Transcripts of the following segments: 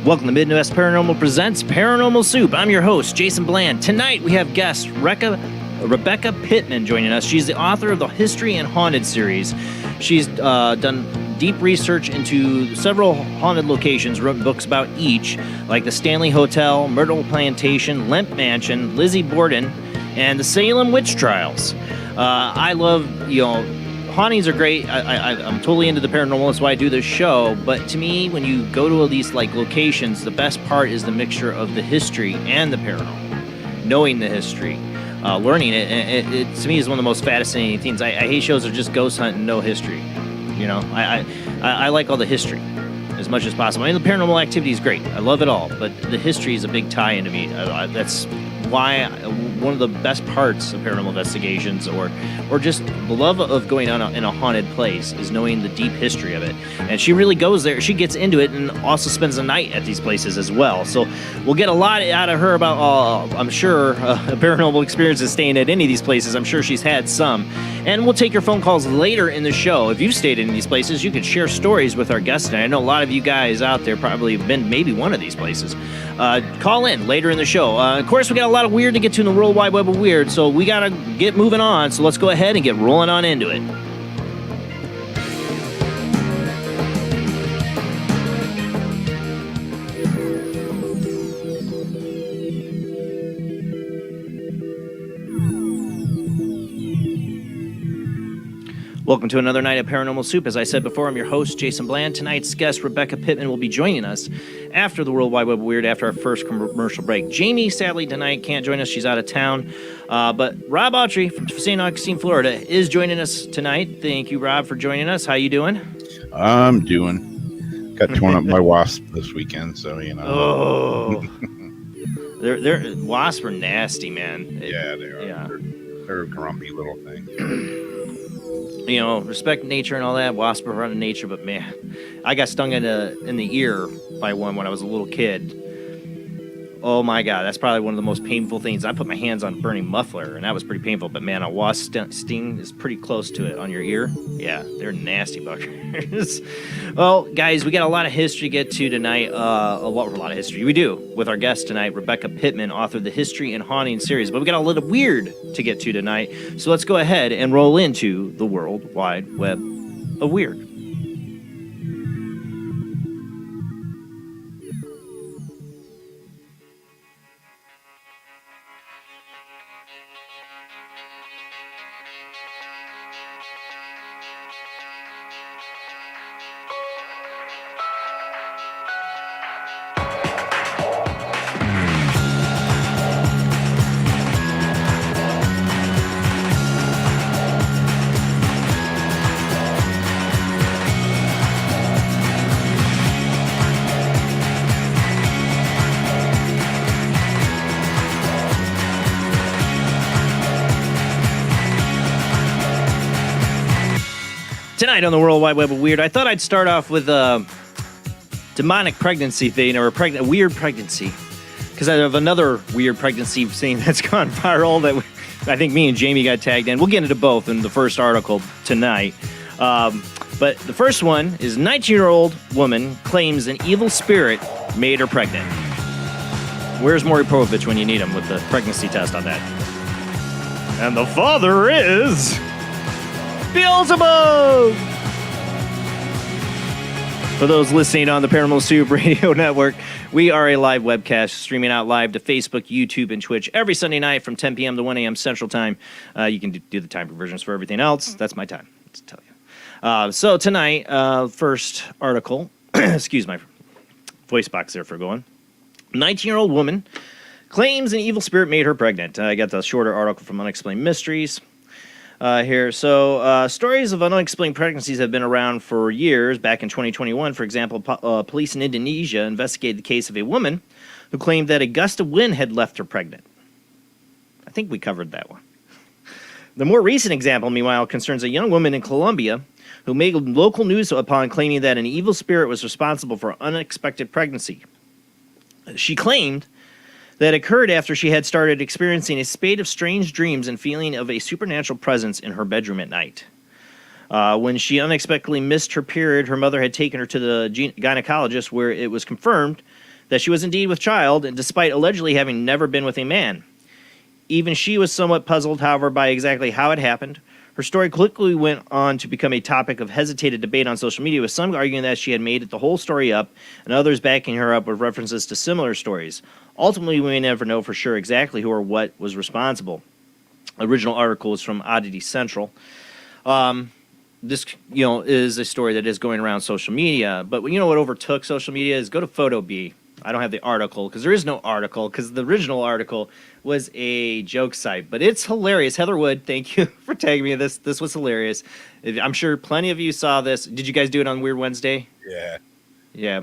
Welcome to Midwest Paranormal Presents Paranormal Soup. I'm your host, Jason Bland. Tonight we have guest Rebecca Pittman joining us. She's the author of the History and Haunted series. She's done deep research into several haunted locations, wrote books about each, like the Stanley Hotel, Myrtle Plantation, Lemp Mansion, Lizzie Borden, and the Salem Witch Trials. I love, hauntings are great. I'm totally into the paranormal. That's why I do this show. But to me, when you go to these locations, the best part is the mixture of the history and the paranormal. Knowing the history, learning it, it to me is one of the most fascinating things. I hate shows that are just ghost hunt and no history. I like all the history as much as possible. I mean, the paranormal activity is great. I love it all. But the history is a big tie-in to me. That's why one of the best parts of paranormal investigations or just the love of going on in a haunted place is knowing the deep history of it. And she really goes there. She gets into it and also spends the night at these places as well. So we'll get a lot out of her about, I'm sure, paranormal experiences staying at any of these places. I'm sure she's had some. And we'll take your phone calls later in the show. If you've stayed in these places, you can share stories with our guests tonight. I know a lot of you guys out there probably have been maybe one of these places. Call in later in the show. Of course, we got a lot of weird to get to in the World Wide Web of Weird, so we got to get moving on. So let's go ahead and get rolling on into it. Welcome to another night of Paranormal Soup. As I said before, I'm your host, Jason Bland. Tonight's guest, Rebecca Pittman, will be joining us after the World Wide Web of Weird, after our first commercial break. Jamie, sadly, tonight can't join us. She's out of town. But Rob Autry from St. Augustine, Florida, is joining us tonight. Thank you, Rob, for joining us. How you doing? I'm doing. Got torn up by wasp this weekend, so, Oh. They're wasps are nasty, man. Yeah, they are. Yeah. They're a grumpy little thing. Respect nature and all that. Wasps are out of nature, but man, I got stung in the ear by one when I was a little kid. Oh my God, that's probably one of the most painful things. I put my hands on a burning muffler, and that was pretty painful. But man, a wasp sting is pretty close to it on your ear. Yeah, they're nasty buggers. Well, guys, we got a lot of history to get to tonight. A lot of history. We do with our guest tonight, Rebecca Pittman, author of the History and Haunting series. But we got a little weird to get to tonight. So let's go ahead and roll into the World Wide Web of Weird. Tonight on the World Wide Web of Weird, I thought I'd start off with a demonic pregnancy thing, or a weird pregnancy, because I have another weird pregnancy thing that's gone viral that I think me and Jamie got tagged in. We'll get into both in the first article tonight. But the first one is 19-year-old woman claims an evil spirit made her pregnant. Where's Maury Povich when you need him with the pregnancy test on that? And the father is Beelzebub! For those listening on the Paranormal Soup Radio Network, we are a live webcast streaming out live to Facebook, YouTube, and Twitch every Sunday night from 10 p.m. to 1 a.m. Central Time. You can do the time conversions for everything else. That's my time, to tell you. So tonight, first article, excuse my voice box there for going. 19-year-old woman claims an evil spirit made her pregnant. I got the shorter article from Unexplained Mysteries here. So stories of unexplained pregnancies have been around for years. Back in 2021, for example, police in Indonesia investigated the case of a woman who claimed that a gust of wind had left her pregnant. I think we covered that one. The more recent example, meanwhile, concerns a young woman in Colombia who made local news upon claiming that an evil spirit was responsible for unexpected pregnancy. She claimed that occurred after she had started experiencing a spate of strange dreams and feeling of a supernatural presence in her bedroom at night. When she unexpectedly missed her period, her mother had taken her to the gynecologist, where it was confirmed that she was indeed with child, and despite allegedly having never been with a man. Even she was somewhat puzzled, however, by exactly how it happened. Her story quickly went on to become a topic of hesitated debate on social media, with some arguing that she had made the whole story up, and others backing her up with references to similar stories. Ultimately, we may never know for sure exactly who or what was responsible. The original article is from Oddity Central. This, is a story that is going around social media, but what overtook social media is go to PhotoBee. I don't have the article because there is no article, because the original article was a joke site, but it's hilarious. Heather Wood, thank you for tagging me in this. This was hilarious. I'm sure plenty of you saw this. Did you guys do it on Weird Wednesday? Yeah. Yeah,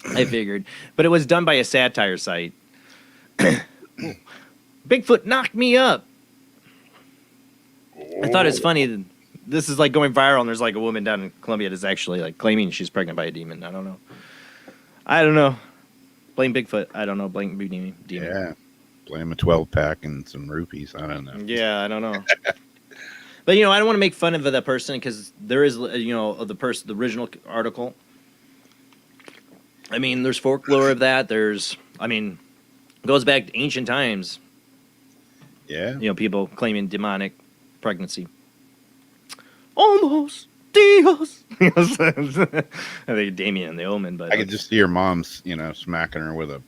I figured. But it was done by a satire site. Bigfoot knocked me up. I thought it's funny that this is like going viral, and there's like a woman down in Colombia that's actually like claiming she's pregnant by a demon. I don't know. Blame Bigfoot. I don't know. Blame demon. Yeah. Blame a 12-pack and some rupees. I don't know. Yeah, I don't know. But, I don't want to make fun of that person, because there is, the original article. I mean, there's folklore of that. It goes back to ancient times. Yeah. People claiming demonic pregnancy. Almost. Dios. I think Damien and the Omen, but I could just see your mom's, smacking her with a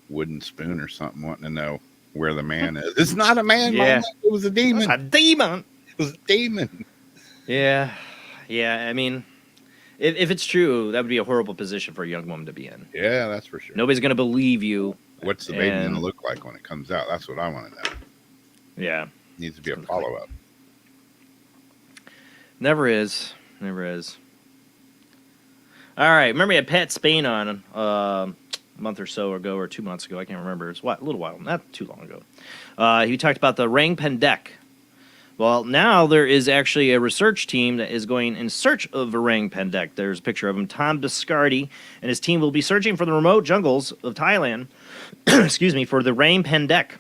wooden spoon or something, wanting to know where the man is. It's not a man, yeah. Mom. It was a demon. A demon. It was a demon. Yeah. I mean, if it's true, that would be a horrible position for a young woman to be in. Yeah, that's for sure. Nobody's going to believe you. What's the baby going to look like when it comes out? That's what I want to know. Yeah. Needs to be a follow-up. Never is. All right. Remember we had Pat Spain on a month or so ago, or 2 months ago. I can't remember. It's a little while. Not too long ago. He talked about the Rang Pendek. Well, now there is actually a research team that is going in search of a Rang Pendek. There's a picture of him. Tom Biscardi and his team will be searching for the remote jungles of Thailand for the Rang Pendek.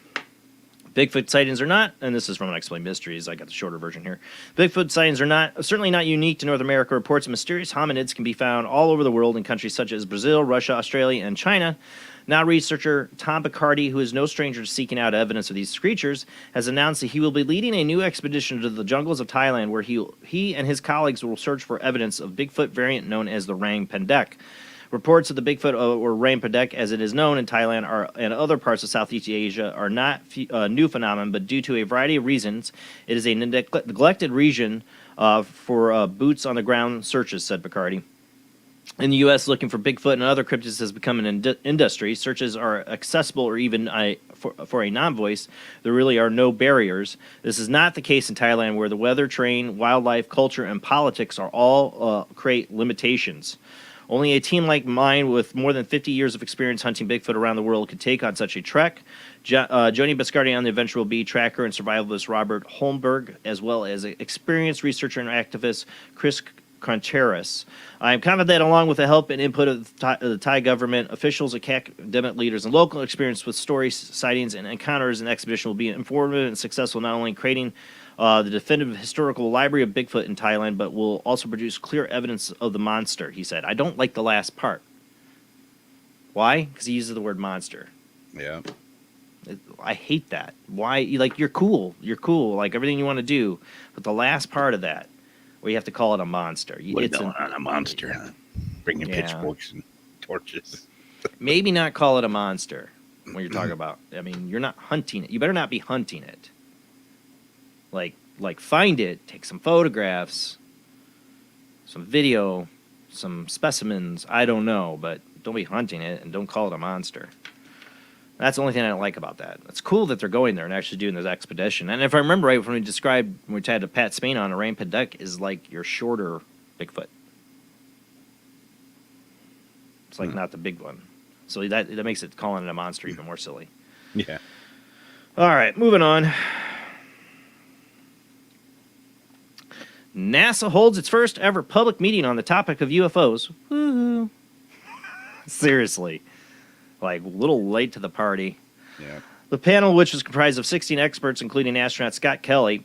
Bigfoot sightings are not, and this is from Unexplained Mysteries, I got the shorter version here. Bigfoot sightings are certainly not unique to North America. Reports of mysterious hominids can be found all over the world in countries such as Brazil, Russia, Australia, and China. Now researcher Tom Picardi, who is no stranger to seeking out evidence of these creatures, has announced that he will be leading a new expedition to the jungles of Thailand, where he and his colleagues will search for evidence of Bigfoot variant known as the Rang Pendek. Reports of the Bigfoot, or Rang Pendek, as it is known in Thailand and other parts of Southeast Asia, are not new phenomenon, but due to a variety of reasons, it is a neglected region for boots-on-the-ground searches, said Picardi. In the U.S., looking for Bigfoot and other cryptids has become an industry. Searches are accessible, or even for a non-voice, there really are no barriers. This is not the case in Thailand, where the weather, terrain, wildlife, culture, and politics are all create limitations. Only a team like mine with more than 50 years of experience hunting Bigfoot around the world could take on such a trek. Joni Biscardi on the adventure will be tracker and survivalist Robert Holmberg, as well as experienced researcher and activist Chris Contreras. I am confident that along with the help and input of the Thai government, officials, academic leaders, and local experience with stories, sightings, and encounters, an exhibition will be informative and successful not only in creating the definitive historical library of Bigfoot in Thailand, but will also produce clear evidence of the monster, he said. I don't like the last part. Why? Because he uses the word monster. Yeah. I hate that. Why? You're cool. You're cool. Like, everything you want to do. But the last part of that, where you have to call it a monster. We're going on a monster hunt. Bringing pitchforks and torches. Maybe not call it a monster when you're talking about. I mean, you're not hunting it. You better not be hunting it. Like find it, take some photographs, some video, some specimens. I don't know, but don't be hunting it and don't call it a monster. That's the only thing I don't like about that. It's cool that they're going there and actually doing this expedition. And if I remember right, when we had a Pat Spain on, a Rain Pedek is like your shorter Bigfoot. It's like not the big one. So that makes it calling it a monster even more silly. Yeah. All right, moving on. NASA holds its first ever public meeting on the topic of UFOs. Woo-hoo. Seriously. Like, a little late to the party. Yeah. The panel, which was comprised of 16 experts, including astronaut Scott Kelly,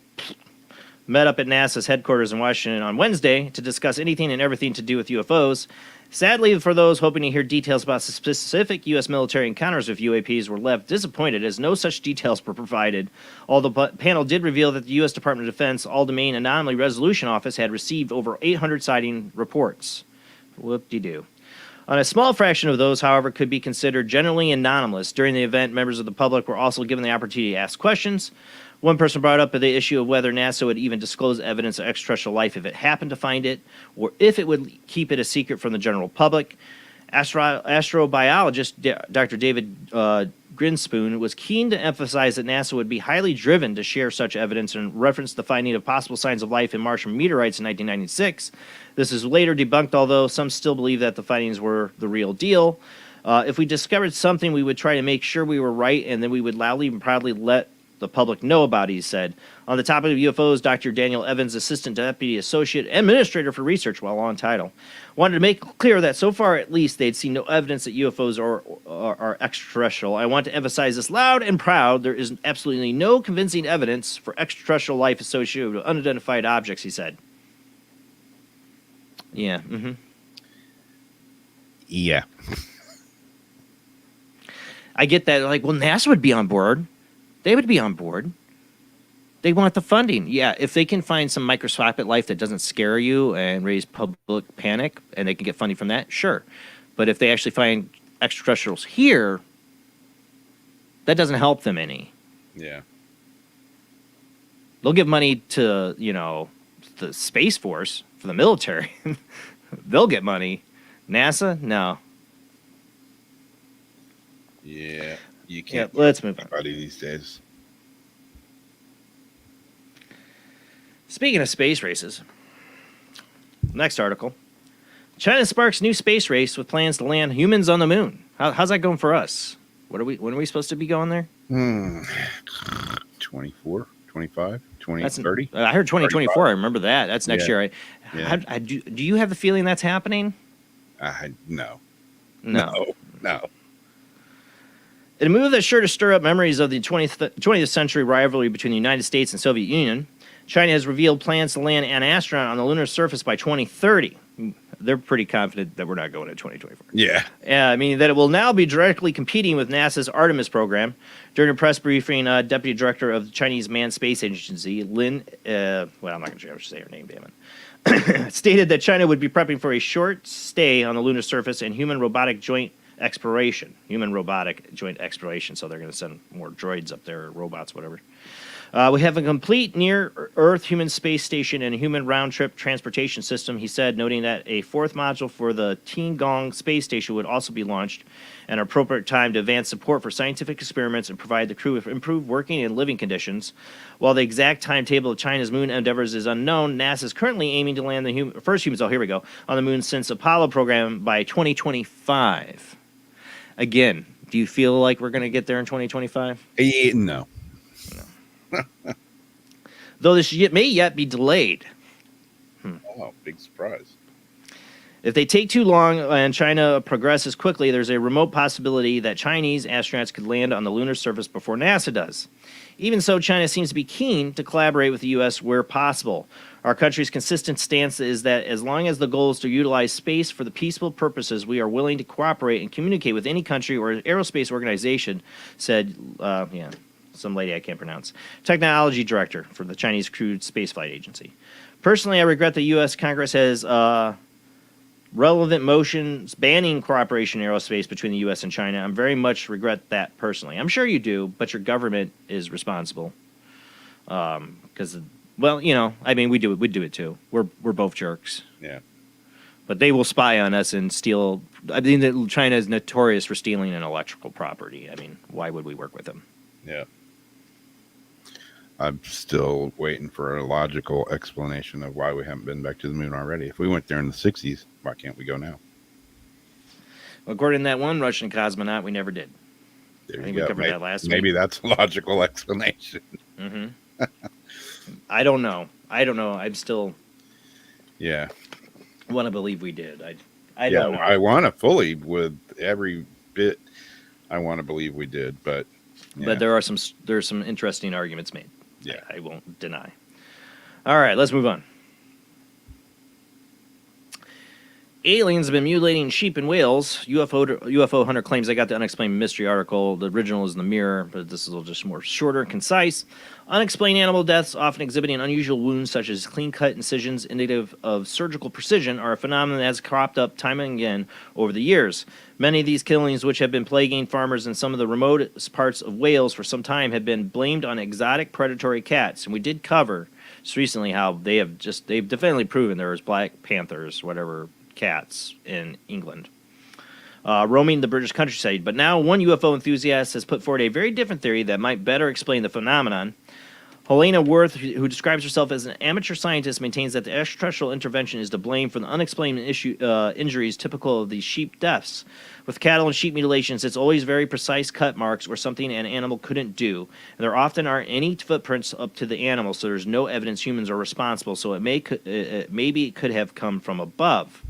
met up at NASA's headquarters in Washington on Wednesday to discuss anything and everything to do with UFOs. Sadly, for those hoping to hear details about specific U.S. military encounters with UAPs, were left disappointed as no such details were provided. Although the panel did reveal that the U.S. Department of Defense All-Domain Anomaly Resolution Office had received over 800 sighting reports. Whoop-de-doo. On a small fraction of those, however, could be considered generally anomalous. During the event, members of the public were also given the opportunity to ask questions. One person brought up the issue of whether NASA would even disclose evidence of extraterrestrial life if it happened to find it, or if it would keep it a secret from the general public. Astrobiologist Dr. David Grinspoon was keen to emphasize that NASA would be highly driven to share such evidence and referenced the finding of possible signs of life in Martian meteorites in 1996. This is later debunked, although some still believe that the findings were the real deal. If we discovered something, we would try to make sure we were right, and then we would loudly and proudly let the public know about it, he said. On the topic of UFOs, Dr. Daniel Evans, Assistant Deputy Associate Administrator for Research, while on title, wanted to make clear that so far at least they'd seen no evidence that UFOs are extraterrestrial. I want to emphasize this loud and proud. There is absolutely no convincing evidence for extraterrestrial life associated with unidentified objects, he said. Yeah. Mm-hmm. Yeah. I get that. Like, well, NASA would be on board. They would be on board. They want the funding. Yeah, if they can find some microscopic life that doesn't scare you and raise public panic, and they can get funding from that, sure. But if they actually find extraterrestrials here, that doesn't help them any. Yeah. They'll give money to, the Space Force for the military. They'll get money. NASA, no. Yeah. You can't. Yeah, let's move on. Anybody these days. Speaking of space races, next article. China sparks new space race with plans to land humans on the moon. How's that going for us? When are we supposed to be going there? 24, 25, 20, 30? I heard 2024. 35. I remember that. That's next year. Right? Yeah. Do you have the feeling that's happening? No. In a move that's sure to stir up memories of the 20th century rivalry between the United States and Soviet Union, China has revealed plans to land an astronaut on the lunar surface by 2030. They're pretty confident that we're not going to 2024. Yeah. I mean, that it will now be directly competing with NASA's Artemis program. During a press briefing, Deputy Director of the Chinese Manned Space Agency, Lin, I'm not going to say her name, damn it, stated that China would be prepping for a short stay on the lunar surface and human-robotic joint exploration. So they're going to send more droids up there, robots, whatever. We have a complete near-Earth human space station and a human round-trip transportation system, he said, noting that a fourth module for the Tiangong space station would also be launched. an appropriate time to advance support for scientific experiments and provide the crew with improved working and living conditions. While the exact timetable of China's moon endeavors is unknown, NASA is currently aiming to land the first humans, here we go, on the moon since Apollo program by 2025. Again, do you feel like we're going to get there in 2025? No. Though this may yet be delayed. Oh, big surprise. If they take too long and China progresses quickly, there's a remote possibility that Chinese astronauts could land on the lunar surface before NASA does. Even so, China seems to be keen to collaborate with the U.S. where possible. Our country's consistent stance is that as long as the goal is to utilize space for the peaceful purposes, we are willing to cooperate and communicate with any country or aerospace organization, said, some lady I can't pronounce, technology director for the Chinese Crewed Spaceflight Agency. Personally, I regret the U.S. Congress has relevant motions banning cooperation in aerospace between the U.S. and China. I'm very much regret that personally. I'm sure you do, but your government is responsible. Because, we do it too. We're both jerks. Yeah. But they will spy on us and steal. I mean, China is notorious for stealing intellectual property. I mean, why would we work with them? Yeah. I'm still waiting for a logical explanation of why we haven't been back to the moon already. If we went there in the 60s, why can't we go now? According to that one Russian cosmonaut, we never did. There I think you we go. covered that last week. Maybe that's a logical explanation. Mm-hmm. I don't know. I'm still. Yeah. Want to believe we did. I don't know. I want to fully with every bit. I want to believe we did, but. Yeah. But there's some interesting arguments made. Yeah, I won't deny. All right, let's move on. Aliens have been mutilating sheep in Wales. UFO hunter claims I got the unexplained mystery article. The original is in the Mirror, but this is just more shorter and concise. Unexplained animal deaths, often exhibiting unusual wounds such as clean-cut incisions indicative of surgical precision, are a phenomenon that has cropped up time and again over the years. Many of these killings, which have been plaguing farmers in some of the remotest parts of Wales for some time, have been blamed on exotic predatory cats. And we did cover just recently how they've definitely proven there's black panthers, whatever, cats in England, roaming the British countryside. But now one UFO enthusiast has put forward a very different theory that might better explain the phenomenon. Helena Worth, who describes herself as an amateur scientist, maintains that the extraterrestrial intervention is to blame for the unexplained injuries typical of these sheep deaths. With cattle and sheep mutilations, it's always very precise cut marks or something an animal couldn't do. And there often aren't any footprints up to the animal, so there's no evidence humans are responsible. So maybe it could have come from above.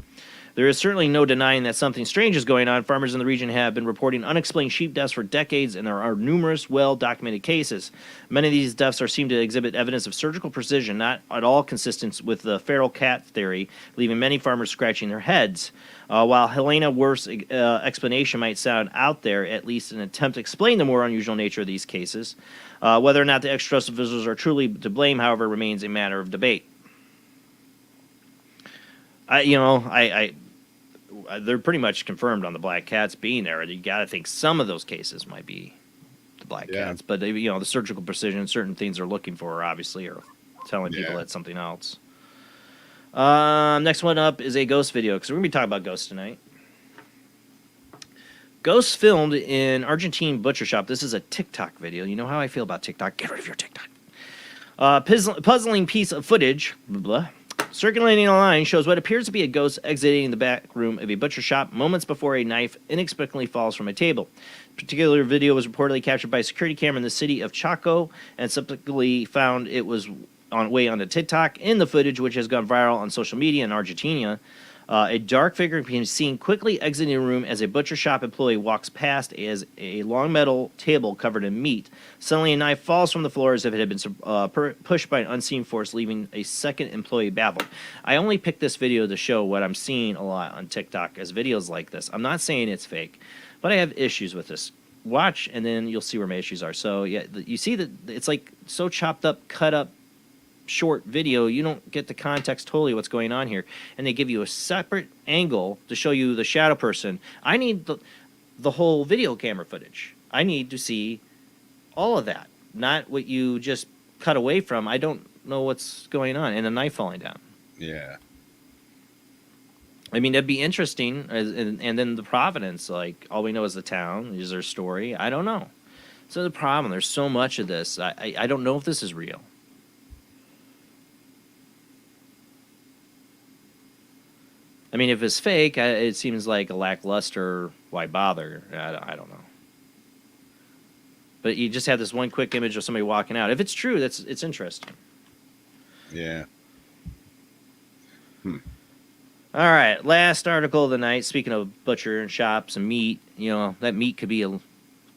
There is certainly no denying that something strange is going on. Farmers in the region have been reporting unexplained sheep deaths for decades, and there are numerous well-documented cases. Many of these deaths seem to exhibit evidence of surgical precision, not at all consistent with the feral cat theory, leaving many farmers scratching their heads. While Helena Worth's explanation might sound out there, at least an attempt to explain the more unusual nature of these cases. Whether or not the extraterrestrial visitors are truly to blame, however, remains a matter of debate. They're pretty much confirmed on the black cats being there. You got to think some of those cases might be the black cats, but the surgical precision, certain things they're looking for, obviously, are telling people that's something else. Next one up is a ghost video, because we're gonna be talking about ghosts tonight. Ghosts filmed in Argentine butcher shop. This is a TikTok video. You know how I feel about TikTok. Get rid of your TikTok. Puzzling piece of footage. Blah, blah. Circulating online shows what appears to be a ghost exiting the back room of a butcher shop moments before a knife inexplicably falls from a table. The particular video was reportedly captured by a security camera in the city of Chaco and subsequently found it was on way onto TikTok. In the footage, which has gone viral on social media in Argentina, a dark figure can be seen quickly exiting a room as a butcher shop employee walks past as a long metal table covered in meat. Suddenly, a knife falls from the floor as if it had been pushed by an unseen force, leaving a second employee baffled. I only picked this video to show what I'm seeing a lot on TikTok as videos like this. I'm not saying it's fake, but I have issues with this. Watch, and then you'll see where my issues are. So, yeah, you see that it's like so chopped up, cut up, short video, you don't get the context totally what's going on here, and they give you a separate angle to show you the shadow person. I need the whole video camera footage. I need to see all of that, not what you just cut away from. I don't know what's going on, and a knife falling down. Yeah. I mean, it'd be interesting. And then the Providence, like, all we know is the town. Is their story? I don't know. So the problem, there's so much of this. I don't know if this is real. I mean, if it's fake, it seems like a lackluster. Why bother? I don't know. But you just have this one quick image of somebody walking out. If it's true, it's interesting. Yeah. All right, last article of the night. Speaking of butcher and shops and meat, that meat could be a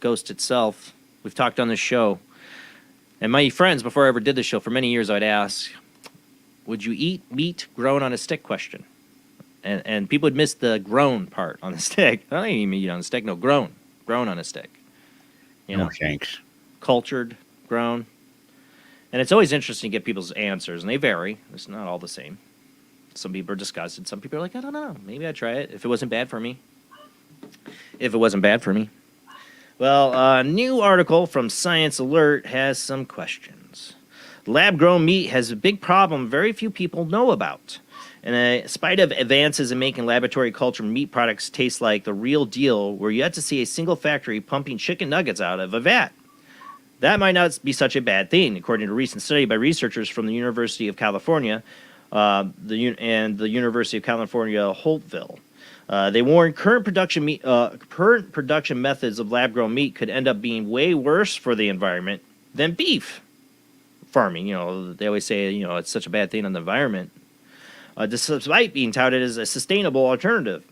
ghost itself. We've talked on this show. And my friends, before I ever did the show, for many years I'd ask, would you eat meat grown on a stick question? And people would miss the grown part on the stick. I don't eat meat on a stick. No, grown on a stick. No thanks. Cultured, grown. And it's always interesting to get people's answers, and they vary. It's not all the same. Some people are disgusted. Some people are like, I don't know. Maybe I'd try it if it wasn't bad for me. Well, a new article from Science Alert has some questions. Lab-grown meat has a big problem very few people know about. And in spite of advances in making laboratory cultured meat products taste like the real deal, we're yet to see a single factory pumping chicken nuggets out of a vat. That might not be such a bad thing, according to a recent study by researchers from the University of California and the University of California, Holtville. They warn current production methods of lab-grown meat could end up being way worse for the environment than beef farming. They always say, it's such a bad thing on the environment. Despite being touted as a sustainable alternative.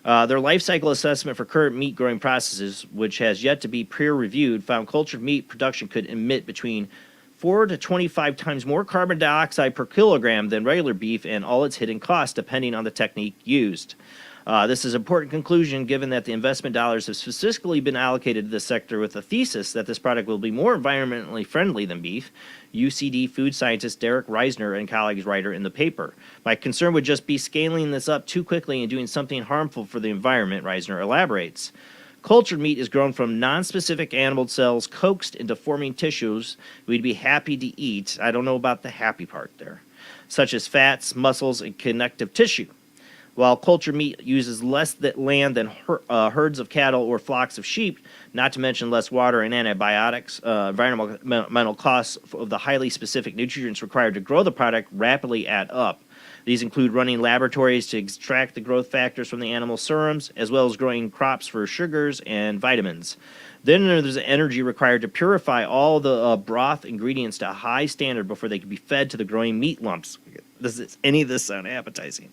Their life cycle assessment for current meat growing processes, which has yet to be peer-reviewed, found cultured meat production could emit between 4 to 25 times more carbon dioxide per kilogram than regular beef and all its hidden costs, depending on the technique used. This is an important conclusion given that the investment dollars have specifically been allocated to this sector with the thesis that this product will be more environmentally friendly than beef, UCD food scientist Derek Reisner and colleagues write in the paper. My concern would just be scaling this up too quickly and doing something harmful for the environment, Reisner elaborates. Cultured meat is grown from non-specific animal cells coaxed into forming tissues we'd be happy to eat. I don't know about the happy part there. Such as fats, muscles, and connective tissue. While cultured meat uses less land than herds of cattle or flocks of sheep, not to mention less water and antibiotics, environmental costs of the highly specific nutrients required to grow the product rapidly add up. These include running laboratories to extract the growth factors from the animal serums, as well as growing crops for sugars and vitamins. Then there's the energy required to purify all the broth ingredients to a high standard before they can be fed to the growing meat lumps. Does any of this sound appetizing?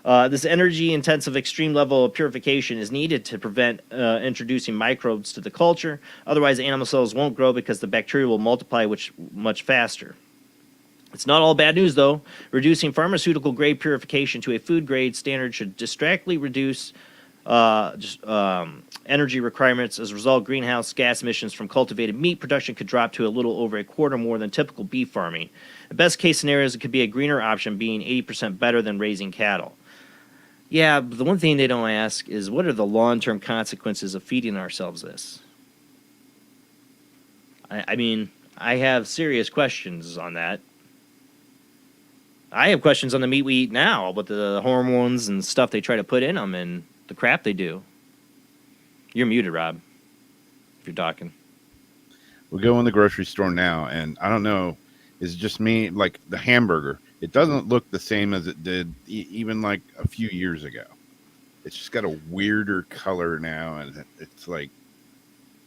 This energy-intensive extreme level of purification is needed to prevent introducing microbes to the culture. Otherwise, animal cells won't grow because the bacteria will multiply much faster. It's not all bad news, though. Reducing pharmaceutical-grade purification to a food-grade standard should drastically reduce energy requirements. As a result, greenhouse gas emissions from cultivated meat production could drop to a little over a quarter more than typical beef farming. The best-case scenario is it could be a greener option, being 80% better than raising cattle. Yeah, but the one thing they don't ask is what are the long-term consequences of feeding ourselves this? I mean, I have serious questions on that. I have questions on the meat we eat now, but the hormones and stuff they try to put in them and the crap they do. You're muted, Rob, if you're talking. We go in the grocery store now, and I don't know, is it just me, like the hamburger? It doesn't look the same as it did even like a few years ago. It's just got a weirder color now, and it's like,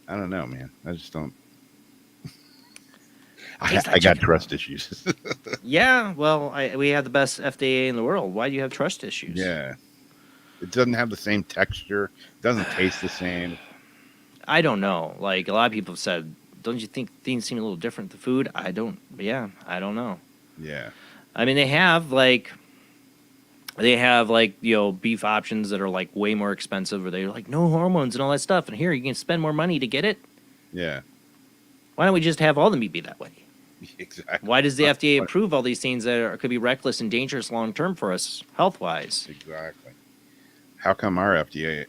I don't know, man. I just don't. I got trust issues. Yeah, well, we have the best FDA in the world. Why do you have trust issues? Yeah. It doesn't have the same texture. It doesn't taste the same. I don't know. Like, a lot of people have said, don't you think things seem a little different to food? I don't know. Yeah. I mean, they have beef options that are like way more expensive, or they're like no hormones and all that stuff. And here you can spend more money to get it. Yeah. Why don't we just have all the meat be that way? Exactly. Why does the FDA approve all these things that could be reckless and dangerous long term for us health wise? Exactly. How come our FDA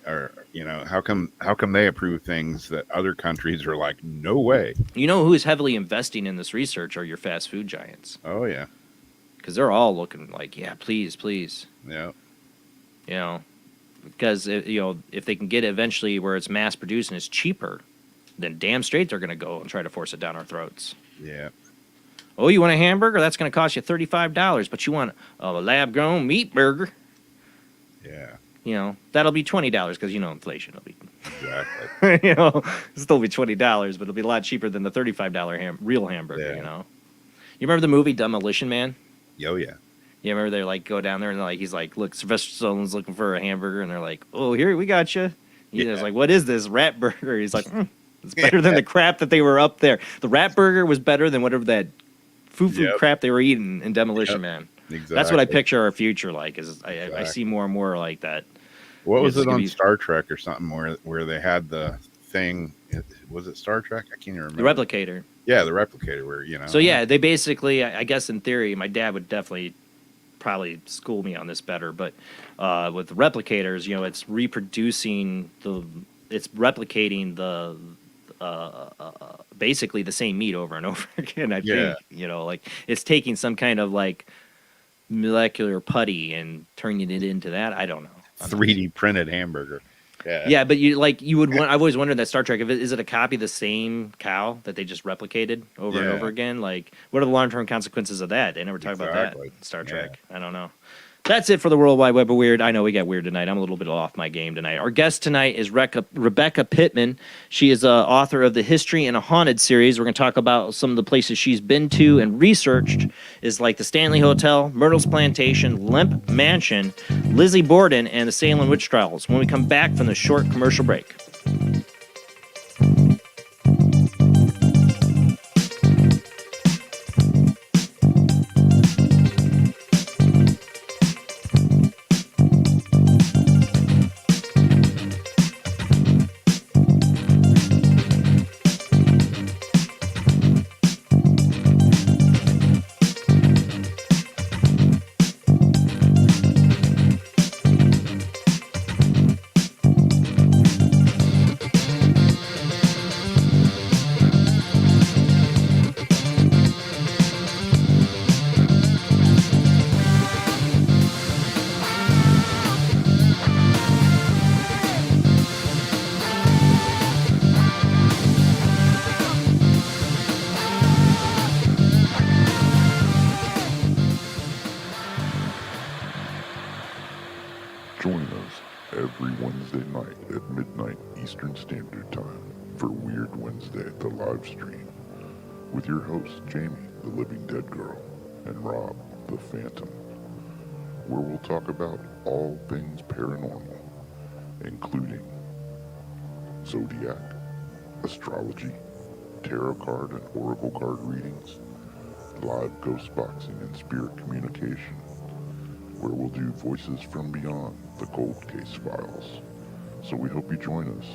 how come they approve things that other countries are like, no way? You know who is heavily investing in this research are your fast food giants. Oh yeah. Because they're all looking like, yeah, please. Yeah. You know, because if they can get it eventually where it's mass produced and it's cheaper, then damn straight they're going to go and try to force it down our throats. Yeah. Oh, you want a hamburger? That's going to cost you $35, but you want a lab-grown meat burger? Yeah. That'll be $20 because inflation will be. Exactly. It'll still be $20, but it'll be a lot cheaper than the $35 real hamburger. Yeah. You remember the movie Demolition Man? Oh yeah. You remember they like go down there and he's like, look, Sylvester Stallone's looking for a hamburger, and they're like, oh, here we got you. He's like, what is this rat burger? He's like, it's better than the crap that they were up there. The rat burger was better than whatever that foo crap they were eating in Demolition Man. Exactly. That's what I picture our future like. I see more and more like that. What was it on Star Trek or something where they had the thing? Was it Star Trek? I can't even remember. The replicator. Yeah, the replicator where. So yeah, they basically, I guess in theory, my dad would definitely probably school me on this better, but with the replicators, it's replicating the basically the same meat over and over again. I think it's taking some kind of like molecular putty and turning it into that. I don't know. 3D printed hamburger. Yeah, but you would want. I've always wondered that Star Trek. Is it a copy of the same cow that they just replicated over and over again? Like, what are the long term consequences of that? They never talk about that in Star Trek. I don't know. That's it for the World Wide Web of Weird. I know we got weird tonight. I'm a little bit off my game tonight. Our guest tonight is Rebecca Pittman. She is author of the History and a Haunted series. We're going to talk about some of the places she's been to and researched, is like the Stanley Hotel, Myrtle's Plantation, Lemp Mansion, Lizzie Borden, and the Salem Witch Trials when we come back from the short commercial break. Join us every Wednesday night at midnight Eastern Standard Time for Weird Wednesday, the live stream, with your hosts Jamie, the Living Dead Girl, and Rob, the Phantom, where we'll talk about all things paranormal, including zodiac, astrology, tarot card and oracle card readings, live ghost boxing and spirit communication, where we'll do Voices from Beyond, the Cold Case Files. So we hope you join us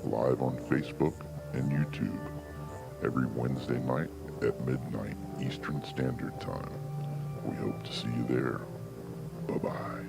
live on Facebook and YouTube every Wednesday night at midnight Eastern Standard Time. We hope to see you there. Bye-bye.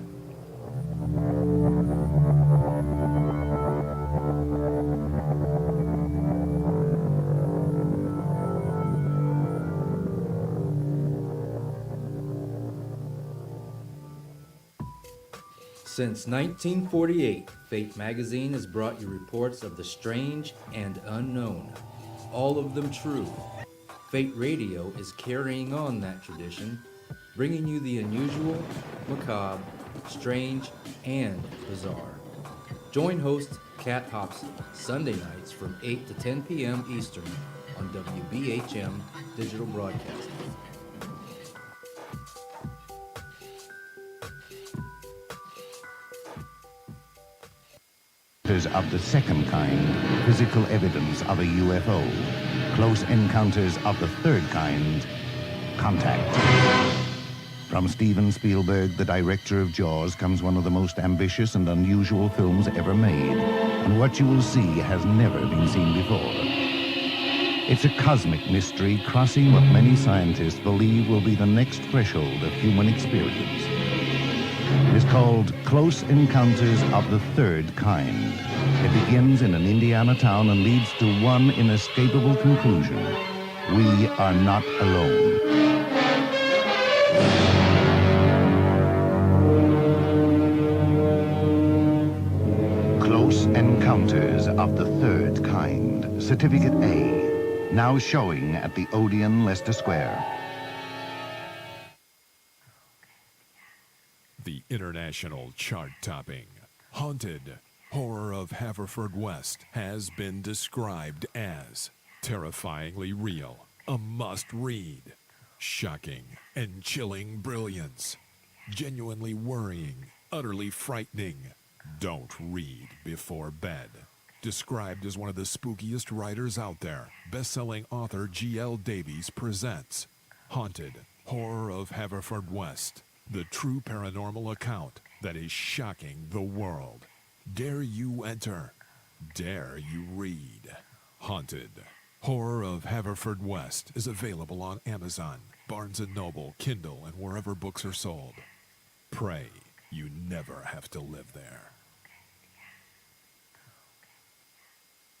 Since 1948, Fate magazine has brought you reports of the strange and unknown, all of them true. Fate Radio is carrying on that tradition, bringing you the unusual, macabre, strange, and bizarre. Join host Kat Hobson Sunday nights from 8 to 10 p.m. Eastern on WBHM Digital Broadcasting. Of the second kind, physical evidence of a UFO. Close encounters of the third kind, contact. From Steven Spielberg, the director of Jaws, comes one of the most ambitious and unusual films ever made. And what you will see has never been seen before. It's a cosmic mystery crossing what many scientists believe will be the next threshold of human experience. It is called Close Encounters of the Third Kind. It begins in an Indiana town and leads to one inescapable conclusion. We are not alone. encounters of the third kind, Certificate A, now showing at the Odeon, Leicester Square. The international chart-topping Haunted Horror of Haverfordwest has been described as terrifyingly real, a must-read, shocking and chilling brilliance, genuinely worrying, utterly frightening. Don't read before bed. Described as one of the spookiest writers out there, best-selling author G.L. Davies presents Haunted Horror of Haverfordwest, the true paranormal account that is shocking the world. Dare you enter? Dare you read? Haunted Horror of Haverfordwest is available on Amazon, Barnes & Noble, Kindle, and wherever books are sold. Pray you never have to live there.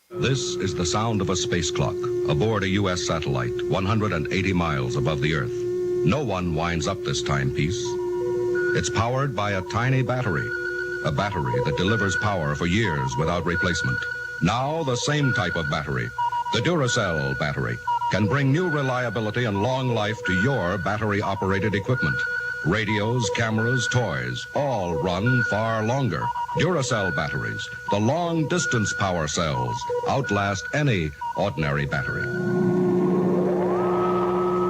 This is the sound of a space clock aboard a U.S. satellite 180 miles above the Earth. No one winds up this timepiece. It's powered by a tiny battery, a battery that delivers power for years without replacement. Now the same type of battery, the Duracell battery, can bring new reliability and long life to your battery-operated equipment. Radios, cameras, toys, all run far longer. Duracell batteries, the long-distance power cells, outlast any ordinary battery.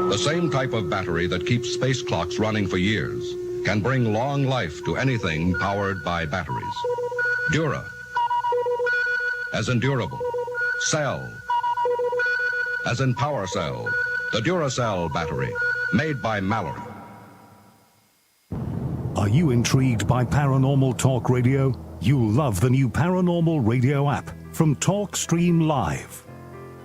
The same type of battery that keeps space clocks running for years can bring long life to anything powered by batteries. Dura, as in durable. Cell, as in power cell. The Duracell battery, made by Mallory. Are you intrigued by Paranormal Talk Radio? You'll love the new Paranormal Radio app from TalkStream Live.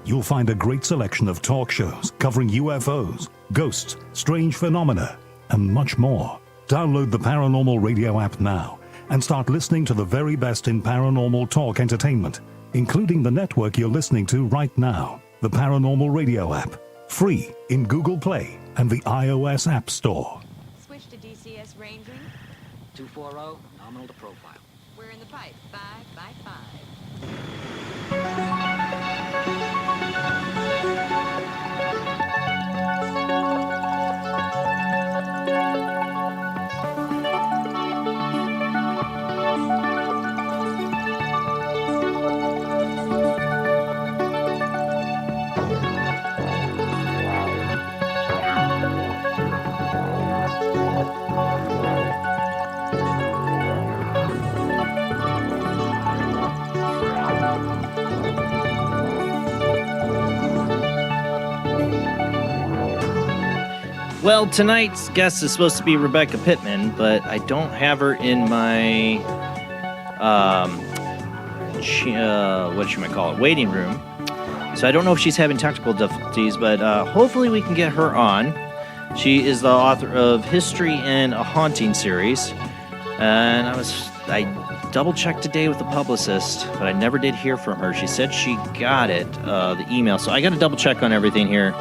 You'll find a great selection of talk shows covering UFOs, ghosts, strange phenomena, and much more. Download the Paranormal Radio app now and start listening to the very best in paranormal talk entertainment, including the network you're listening to right now, the Paranormal Radio app, free in Google Play and the iOS App Store. Switch to DCS ranging. 240, nominal to profile. We're in the pipe. 5 by 5. Well, tonight's guest is supposed to be Rebecca Pittman, but I don't have her in my, waiting room. So I don't know if she's having technical difficulties, but hopefully we can get her on. She is the author of History and a Haunting series. And I double-checked today with the publicist, but I never did hear from her. She said she got it, the email. So I got to double-check on everything here.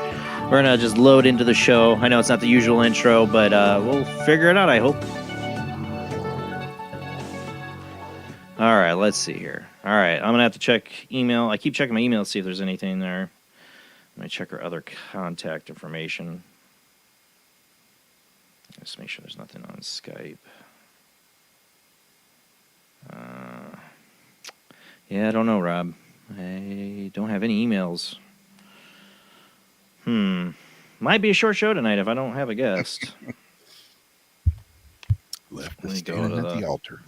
We're going to just load into the show. I know it's not the usual intro, but we'll figure it out, I hope. All right, let's see here. All right, I'm going to have to check email. I keep checking my email to see if there's anything there. Let me check her other contact information. Just make sure there's nothing on Skype. Yeah, I don't know, Rob. I don't have any emails. Might be a short show tonight if I don't have a guest. Left Let me go standing to at the the altar.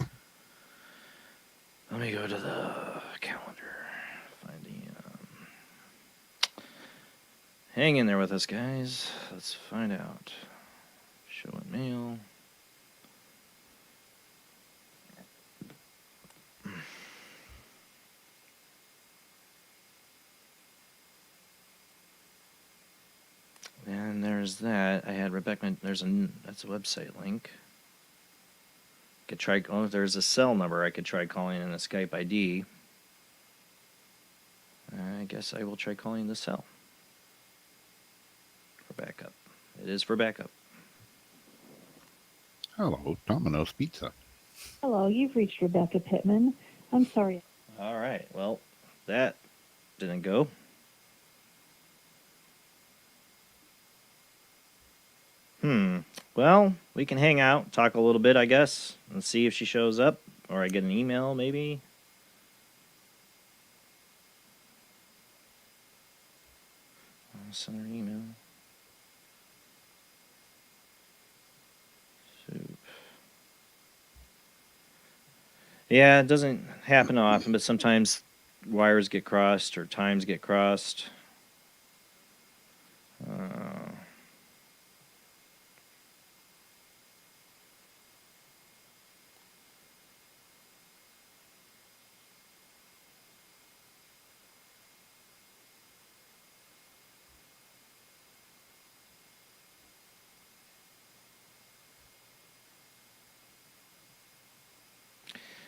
Let me go to the calendar. Find the. Hang in there with us, guys. Let's find out. Show and mail. And there's that. I had Rebecca. That's a website link. Could try. Oh, there's a cell number. I could try calling in a Skype ID. I guess I will try calling the cell for backup. It is for backup. Hello, Domino's Pizza. Hello, you've reached Rebecca Pittman. I'm sorry. All right. Well, that didn't go. Well, we can hang out, talk a little bit, I guess, and see if she shows up, or I get an email, maybe. I'll send her an email. Soup. Yeah, it doesn't happen often, but sometimes wires get crossed or times get crossed.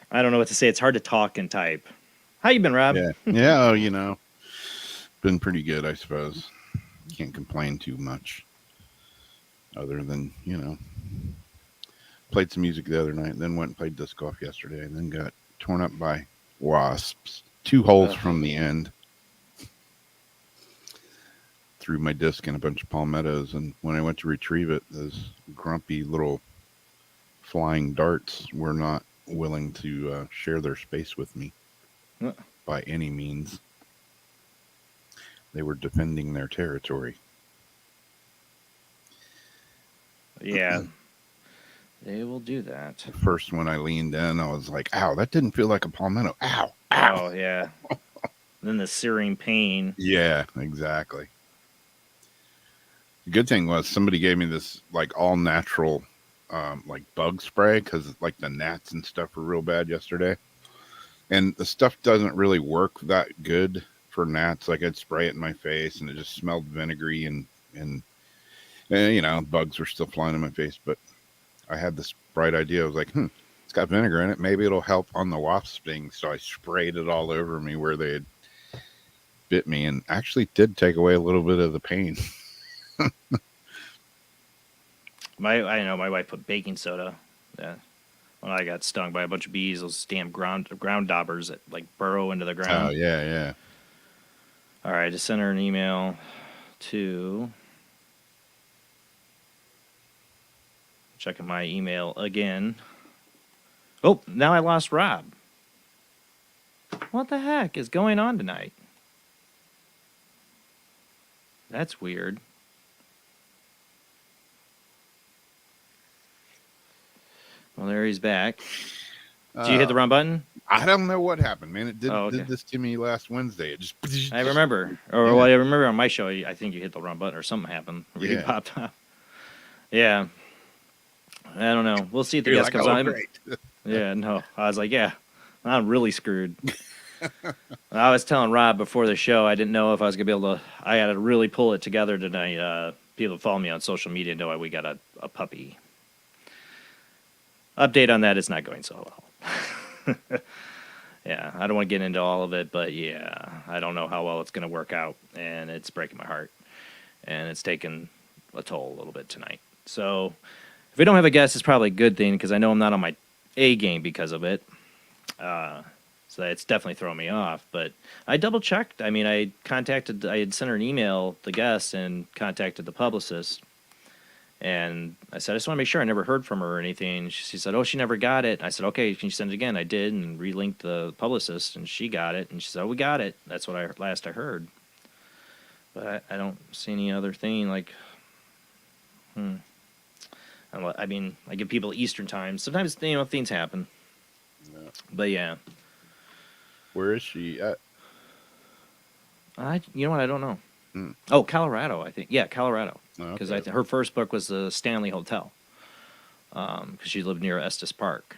I don't know what to say. It's hard to talk and type. How you been, Rob? Yeah. Yeah. Been pretty good, I suppose. Can't complain too much other than, played some music the other night, then went and played disc golf yesterday, and then got torn up by wasps. 2 holes from the end. Threw my disc in a bunch of palmettos, and when I went to retrieve it, those grumpy little flying darts were not willing to share their space with me by any means. They were defending their territory. Yeah. They will do that. The first one I leaned in, I was like, ow, that didn't feel like a palmetto. Ow, ow. Oh, yeah. Then the searing pain. Yeah, exactly. The good thing was somebody gave me this like all natural like bug spray because like the gnats and stuff were real bad yesterday. And the stuff doesn't really work that good for gnats. Like I'd spray it in my face and it just smelled vinegary and bugs were still flying in my face. But I had this bright idea. I was like, it's got vinegar in it. Maybe it'll help on the wasp sting. So I sprayed it all over me where they had bit me and actually did take away a little bit of the pain. I know my wife put baking soda. Yeah. When I got stung by a bunch of bees, those damn ground daubers that like burrow into the ground. Oh yeah. All right, just send her an email to checking my email again. Oh, now I lost Rob. What the heck is going on tonight? That's weird. Well, there he's back. Did you hit the wrong button? I don't know what happened, man. It okay. did this to me last Wednesday. It just I remember. Or well, I remember on my show, I think you hit the wrong button or something happened. Really popped up. Yeah. I don't know. We'll see if the guest comes on. Yeah, no. I was like, yeah, I'm really screwed. I was telling Rob before the show, I didn't know if I was going to be able to. I had to really pull it together tonight. People who follow me on social media know we got a puppy. Update on that, it's not going so well. Yeah, I don't want to get into all of it, but yeah, I don't know how well it's going to work out, and it's breaking my heart. And it's taken a toll a little bit tonight. So if we don't have a guest, it's probably a good thing because I know I'm not on my A game because of it. So it's definitely throwing me off. But I double checked. I mean, I had sent her an email, the guest, and contacted the publicist. And I said, I just want to make sure. I never heard from her or anything. She said, oh, she never got it. I said, okay, can you send it again? I did, and relinked the publicist, and she got it. And she said, oh, we got it. That's what I heard. But I don't see any other thing. Like, I mean, I give people Eastern time. Sometimes, things happen. Yeah. But, yeah. Where is she at? You know what? I don't know. Oh, Colorado, I think. Yeah, Colorado. Because her first book was the Stanley Hotel. Because she lived near Estes Park,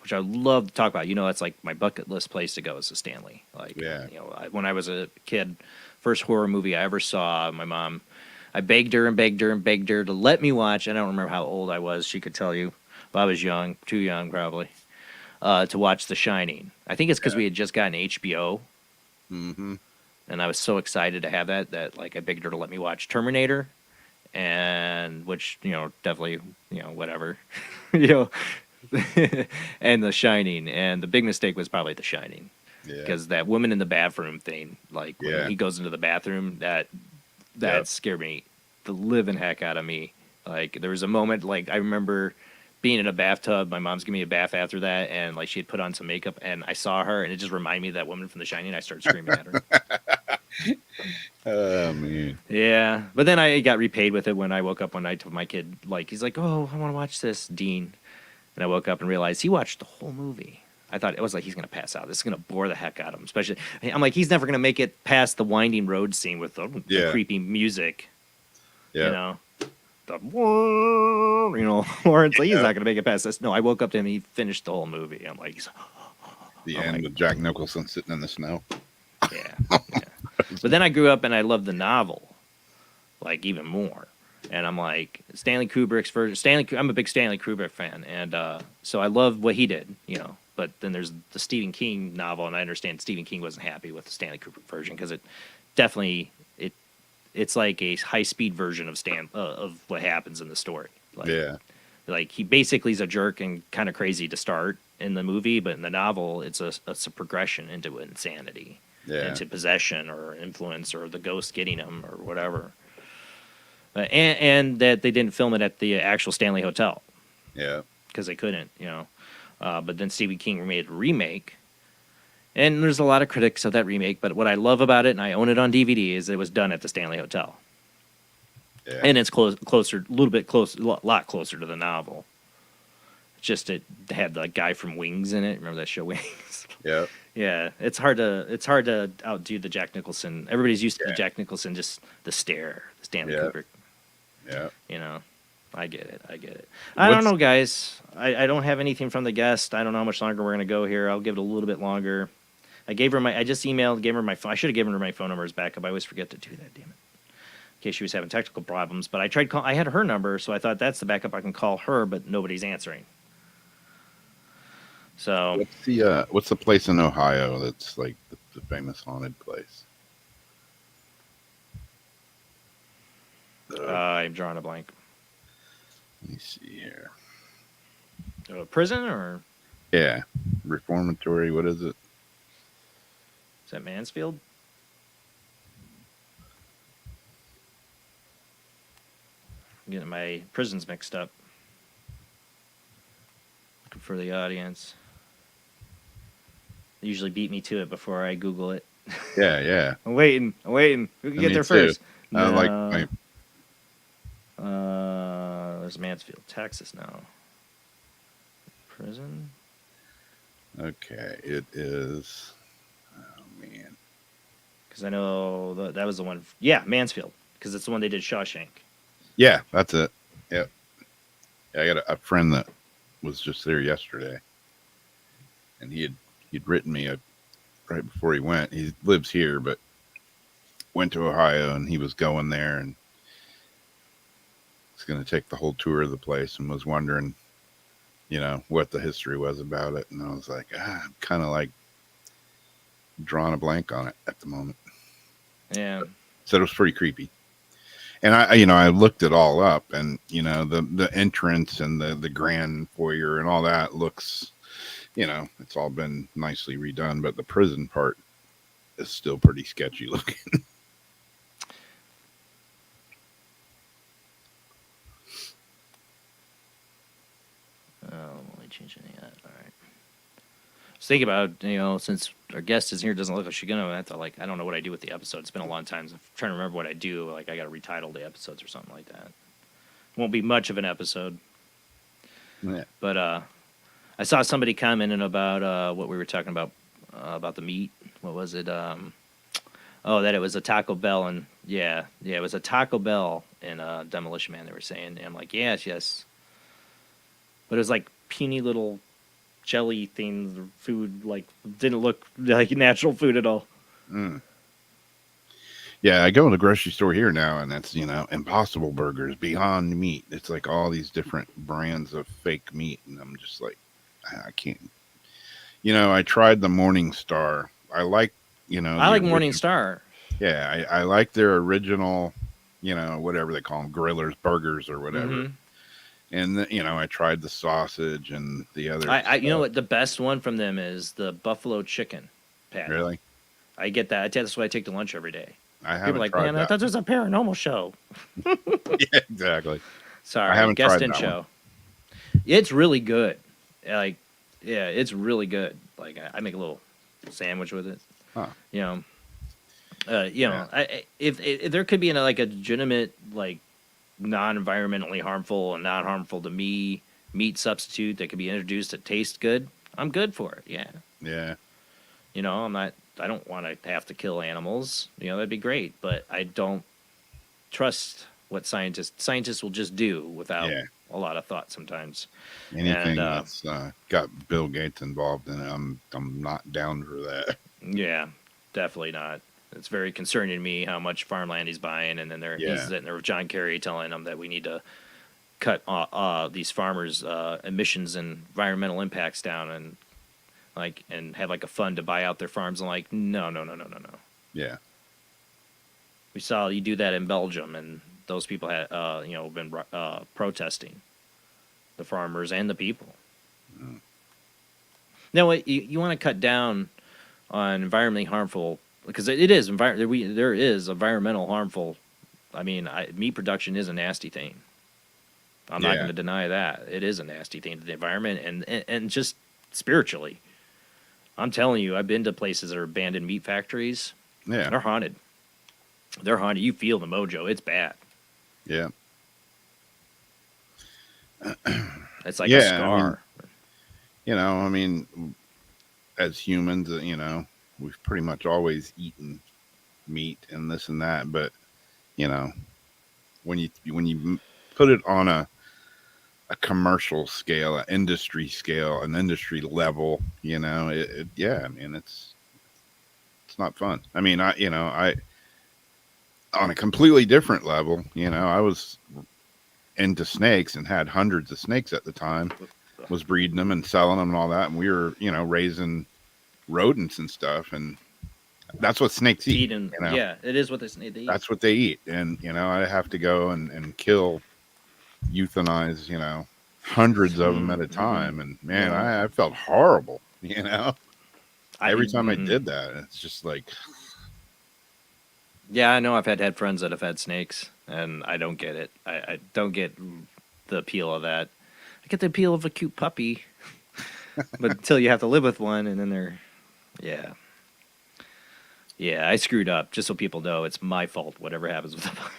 which I love to talk about. That's like my bucket list place to go is the Stanley. Like, when I was a kid, first horror movie I ever saw, my mom, I begged her and begged her and begged her to let me watch. I don't remember how old I was. She could tell you. But I was young, too young probably, to watch The Shining. I think it's because we had just gotten HBO. Mm-hmm. And I was so excited to have that like I begged her to let me watch Terminator, and which definitely whatever, and The Shining, and the big mistake was probably The Shining, Yeah. because that woman in the bathroom thing, like when Yeah. he goes into the bathroom, that Yep. scared me the living heck out of me. Like there was a moment, like I remember being in a bathtub. My mom's giving me a bath after that, and like she had put on some makeup, and I saw her, and it just reminded me of that woman from The Shining. I started screaming at her. Oh man. Yeah, but then I got repaid with it when I woke up one night to my kid. Like he's like, "Oh, I want to watch this, Dean," and I woke up and realized he watched the whole movie. I thought it was like he's gonna pass out. This is gonna bore the heck out of him. Especially, I'm like, he's never gonna make it past the winding road scene with the Yeah. creepy music. Yeah. You know, Lawrence. Like, he's Yeah. not gonna make it past this. No, I woke up to him. He finished the whole movie. I'm like, The I'm end like- with Jack Nicholson sitting in the snow. yeah, yeah. But then I grew up and I loved the novel, like even more. And I'm like Stanley Kubrick's version. I'm a big Stanley Kubrick fan, and so I love what he did, you know. But then there's the Stephen King novel, and I understand Stephen King wasn't happy with the Stanley Kubrick version because it definitely it's like a high speed version of of what happens in the story. Like, Yeah. like he basically is a jerk and kind of crazy to start in the movie, but in the novel, it's a progression into insanity, Yeah. into possession or influence or the ghost getting him or whatever. And that they didn't film it at the actual Stanley Hotel Yeah. because they couldn't, you know. But then Stephen King made a remake, and there's a lot of critics of that remake. But what I love about it, and I own it on DVD, is it was done at the Stanley Hotel, Yeah. and it's closer, a little bit closer, a lot closer to the novel. Just it had the guy from Wings in it. Remember that show, Wings? Yeah. Yeah, it's hard to outdo the Jack Nicholson. Everybody's used to the Yeah. Jack Nicholson, just the stare, Stanley Yeah. Kubrick. Yeah. You know, I get it. I don't What's- know, guys. I don't have anything from the guest. I don't know how much longer we're gonna go here. I'll give it a little bit longer. I just emailed, gave her my phone. I should have given her my phone number as backup. I always forget to do that. Damn it. In case she was having technical problems, but I tried I had her number, so I thought that's the backup. I can call her, but nobody's answering. So What's the place in Ohio that's like the famous haunted place? I'm drawing a blank. Let me see here. Prison, or Yeah. Reformatory. What is it? is that Mansfield? I'm getting my prisons mixed up. Looking for the audience. They usually beat me to it before I Google it. Yeah. Yeah. I'm waiting. Who can Me get there too. first? I like No. my There's Mansfield, Texas now. Prison? Okay, it is. Oh man, Because I know that was the one. Yeah, Mansfield. Because it's the one they did Shawshank. yeah, that's it. Yep. Yeah, I got a friend that was just there yesterday, and he'd written me right before he went. He lives here, but went to Ohio, and he was going there, and was going to take the whole tour of the place, and was wondering, you know, what the history was about it. And I was like, I'm kind of like drawing a blank on it at the moment. Yeah. So it was pretty creepy. And I looked it all up, and the entrance and the grand foyer and all that looks, it's all been nicely redone, but the prison part is still pretty sketchy looking. Let me change any of that. All right. I was thinking about, since our guest is here, doesn't look like she's gonna. I thought, I don't know what I do with the episode. It's been a long time. I'm trying to remember what I do. Like, I got to retitle the episodes or something like that. Won't be much of an episode. Yeah. But I saw somebody commenting about what we were talking about the meat. What was it? That it was a Taco Bell, and yeah, it was a Taco Bell in Demolition Man. They were saying, and I'm like, yes. But it was like puny little jelly things, food, didn't look like natural food at all. Mm. Yeah, I go to the grocery store here now, and that's, Impossible Burgers, Beyond Meat. It's like all these different brands of fake meat, and I'm just like, I can't. I tried the Morning Star. I like, I like Morning Star. Yeah, I like their original, whatever they call them, grillers, burgers, or whatever. Mm-hmm. And I tried the sausage and the other. You know what? The best one from them is the buffalo chicken patty. Really? I get that. That's what I take to lunch every day. I People haven't are like, tried man, I that. thought this was a paranormal show. Yeah, exactly. Sorry, I haven't guest tried in that show. It's really good. Like, yeah, it's really good. Like, I make a little sandwich with it. Huh. You know, if there could be like a legitimate, like, non-environmentally harmful and not harmful to me meat substitute that could be introduced that tastes good, I'm good for it. Yeah. Yeah. I don't want to have to kill animals. That'd be great, but I don't trust what scientists will just do without a lot of thought sometimes. Anything And, that's got Bill Gates involved in it, I'm not down for that. yeah, definitely not. It's very concerning to me how much farmland he's buying, and then he's sitting there with John Kerry telling them that we need to cut these farmers' emissions and environmental impacts down, and have like a fund to buy out their farms. I'm like, no. Yeah. We saw you do that in Belgium, and those people had been protesting, the farmers and the people. Mm. Now, you want to cut down on environmentally harmful, because it is there is environmental harmful. I mean, meat production is a nasty thing. I'm not going to deny that. It is a nasty thing to the environment and just spiritually. I'm telling you, I've been to places that are abandoned meat factories. Yeah. They're haunted. They're haunted. You feel the mojo. It's bad. Yeah. It's like a scar. I mean, as humans, we've pretty much always eaten meat and this and that, but when you put it on a commercial scale, an industry scale, an industry level, I mean, it's not fun. I mean, I on a completely different level, I was into snakes and had hundreds of snakes at the time, was breeding them and selling them and all that. And we were, raising rodents and stuff. And that's what snakes eat. Yeah, it is what they eat. That's what they eat. And, I have to go and kill, euthanize, hundreds of them at a time. And man, I felt horrible, every time I did that. It's just like, yeah, I know. I've had friends that have had snakes, and I don't get it. I don't get the appeal of that. I get the appeal of a cute puppy, but until you have to live with one, and then yeah, I screwed up. Just so people know, it's my fault. Whatever happens with the puppy,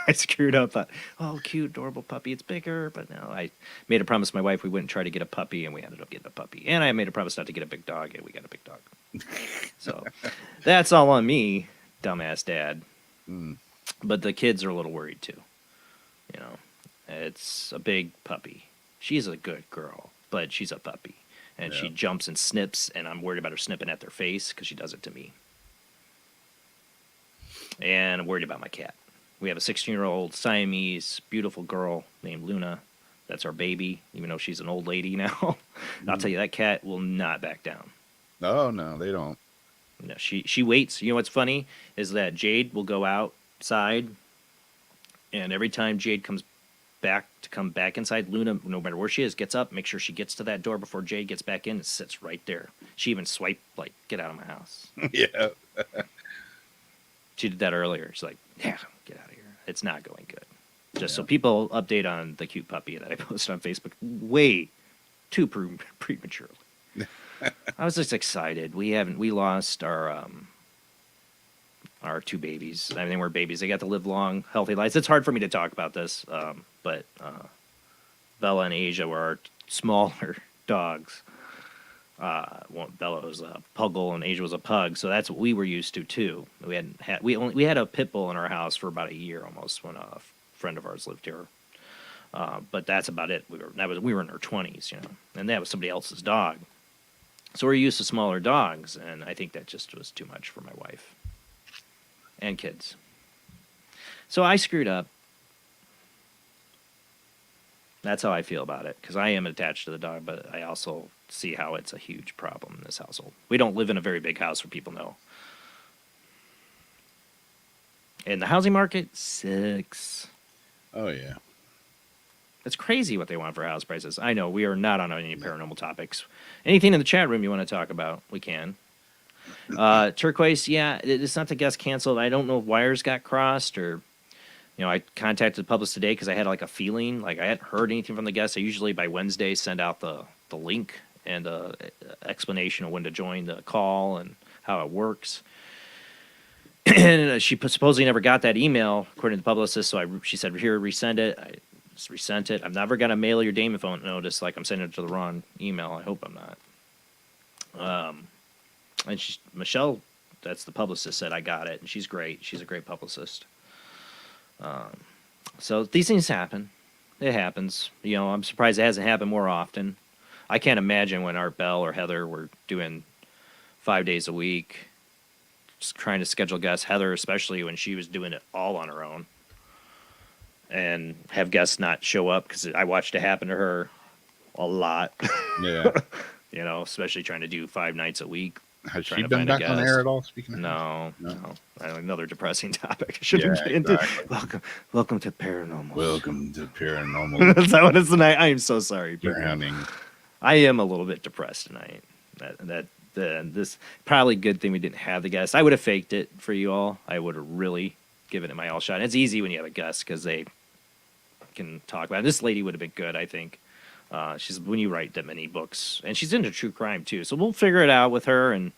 I screwed up. Oh, cute, adorable puppy. It's bigger, but no, I made a promise to my wife we wouldn't try to get a puppy, and we ended up getting a puppy. And I made a promise not to get a big dog, and we got a big dog. So that's all on me. Dumbass dad. But the kids are a little worried too. It's a big puppy. She's a good girl, but she's a puppy, and she jumps and snips, and I'm worried about her snipping at their face because she does it to me. And I'm worried about my cat. We have a 16-year-old Siamese, beautiful girl named Luna. That's our baby, even though she's an old lady now. I'll tell you, that cat will not back down. Oh no, they don't. No, she waits. You know what's funny is that Jade will go outside, and every time Jade comes back inside, Luna, no matter where she is, gets up, makes sure she gets to that door before Jade gets back in, and sits right there. She even swiped like, "Get out of my house." Yeah. She did that earlier. She's like, "Yeah, get out of here. It's not going good." Just so people update on the cute puppy that I posted on Facebook way too prematurely. I was just excited. We lost our two babies. I mean, they weren't babies. They got to live long, healthy lives. It's hard for me to talk about this, but Bella and Asia were our smaller dogs. Bella was a puggle and Asia was a pug, so that's what we were used to too. We had a pit bull in our house for about a year almost when a friend of ours lived here. But that's about it. We were in our 20s, and that was somebody else's dog. So we're used to smaller dogs, and I think that just was too much for my wife and kids. So I screwed up. That's how I feel about it, because I am attached to the dog, but I also see how it's a huge problem in this household. We don't live in a very big house, where people know. And the housing market sucks. Oh yeah. It's crazy what they want for house prices. I know we are not on any paranormal topics. Anything in the chat room you want to talk about, we can. Turquoise, yeah, it's not the guest canceled. I don't know if wires got crossed or, I contacted the publicist today because I had like a feeling, like I hadn't heard anything from the guests. I usually by Wednesday send out the link and explanation of when to join the call and how it works. And she supposedly never got that email, according to the publicist. So she said, "Here, resend it." I just resent it. I'm never gonna mail your Damon phone notice like I'm sending it to the wrong email. I hope I'm not. And Michelle, that's the publicist, said I got it, and she's great. She's a great publicist. So these things happen. It happens. I'm surprised it hasn't happened more often. I can't imagine when Art Bell or Heather were doing 5 days a week, just trying to schedule guests. Heather, especially when she was doing it all on her own, and have guests not show up because I watched it happen to her a lot. Yeah. Especially trying to do 5 nights a week. Has trying she to been find a back on guest. air at all? Speaking of No. No. Another depressing topic. I shouldn't get into. Welcome to paranormal. Welcome to paranormal. Is that what it's tonight? I am so sorry. Drowning. I am a little bit depressed tonight. This probably good thing we didn't have the guest. I would have faked it for you all. I would have really given it my all shot. And it's easy when you have a guest because they can talk about it. This lady would have been good, I think. She's when you write that many books, and she's into true crime too. So we'll figure it out with her. And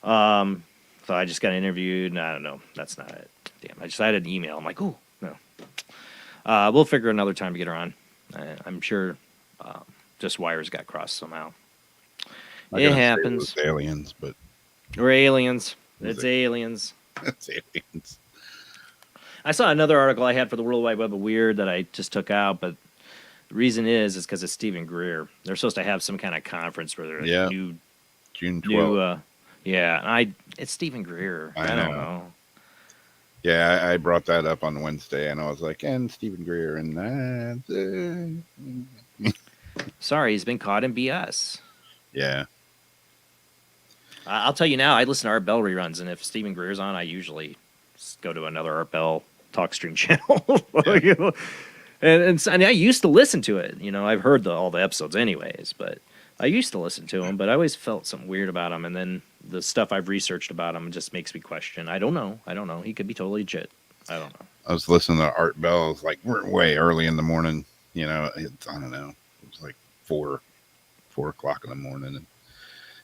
so I just got interviewed, and I don't know. That's not it. Damn, I just had an email. I'm like, oh no. We'll figure another time to get her on. I'm sure. Just wires got crossed somehow. It happens. It aliens, but we're aliens. It's aliens. It's aliens. I saw another article I had for the World Wide Web of Weird that I just took out, but the reason is because it's Stephen Greer. They're supposed to have some kind of conference where they're like new June 12th. And it's Stephen Greer. I don't know. Yeah, I brought that up on Wednesday, and I was like, and Stephen Greer, and sorry, he's been caught in BS. Yeah. I'll tell you now, I listen to Art Bell reruns, and if Stephen Greer's on, I usually go to another Art Bell talk stream channel. And I used to listen to it. I've heard all the episodes anyways, but I used to listen to him, but I always felt something weird about him. And then the stuff I've researched about him just makes me question. I don't know. He could be totally legit. I don't know. I was listening to Art Bell. It's like we're way early in the morning. I don't know. It was like 4 o'clock in the morning.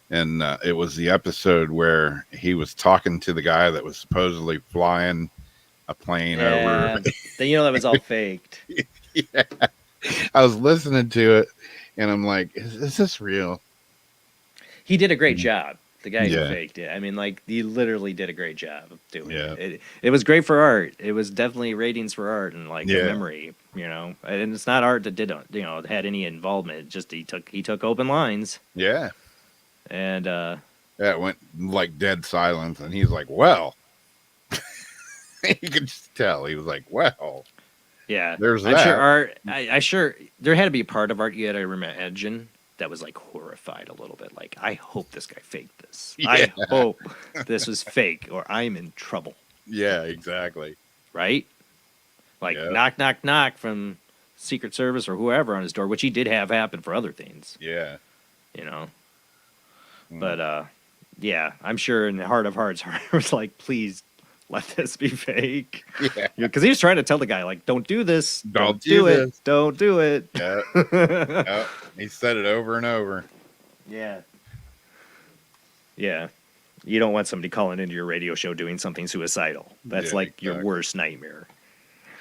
And it was the episode where he was talking to the guy that was supposedly flying a plane over. Then that was all faked. Yeah. I was listening to it, and I'm like, is this real? He did a great job. The guy who faked it. I mean, he literally did a great job of doing it. It was great for art. It was definitely ratings for art and the memory, And it's not art that did, had any involvement. It just he took open lines. Yeah. And it went like dead silence, and he's like, well. You could just tell he was like, well. Yeah. There's I'm that. sure art there had to be a part of art you had to imagine that was horrified a little bit. I hope this guy faked this. Yeah. I hope this was fake or I'm in trouble. Yeah, exactly. Right? Knock, knock, knock from Secret Service or whoever on his door, which he did have happen for other things. Yeah. But yeah, I'm sure in the heart of hearts, Hart was like, please let this be fake. Yeah. Because he was trying to tell the guy, don't do this. Don't do it. This. Don't do it. Yeah. Yep. He said it over and over. Yeah. Yeah. You don't want somebody calling into your radio show doing something suicidal. That's your worst nightmare.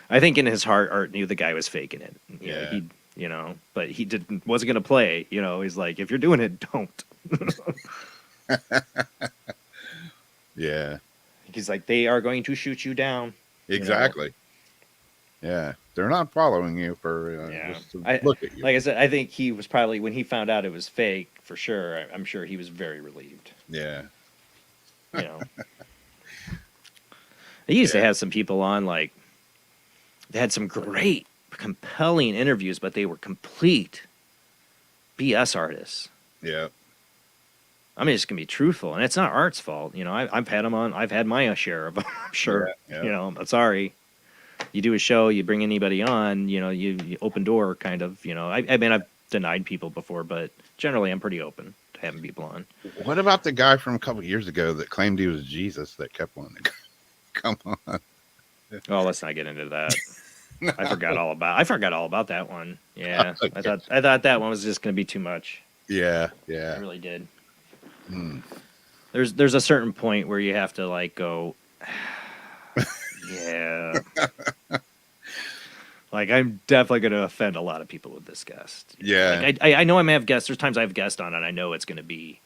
I think in his heart, Art knew the guy was faking it. But he wasn't going to play. He's like, if you're doing it, don't. Yeah. He's like, they are going to shoot you down. Exactly. Yeah. They're not following you for just to look at you. Like I said, I think he was probably, when he found out it was fake, for sure, I'm sure he was very relieved. Yeah. They used to have some people on, they had some great, compelling interviews, but they were complete BS artists. Yeah. I'm just gonna be truthful, and it's not Art's fault. I've had him on. I've had my share of them. I'm sure. Yeah. I'm sorry. you do a show, you bring anybody on, you open door kind of, I mean, I've denied people before, but generally I'm pretty open to having people on. What about the guy from a couple years ago that claimed he was Jesus that kept wanting to come on? Oh, let's not get into that. I forgot all about that one. Yeah. Okay. I thought that one was just going to be too much. Yeah. I really did. Hmm. There's a certain point where you have to like go, yeah. Like I'm definitely going to offend a lot of people with this guest. Yeah. Like I know I may have guests. There's times I have guests on, and I know it's going to be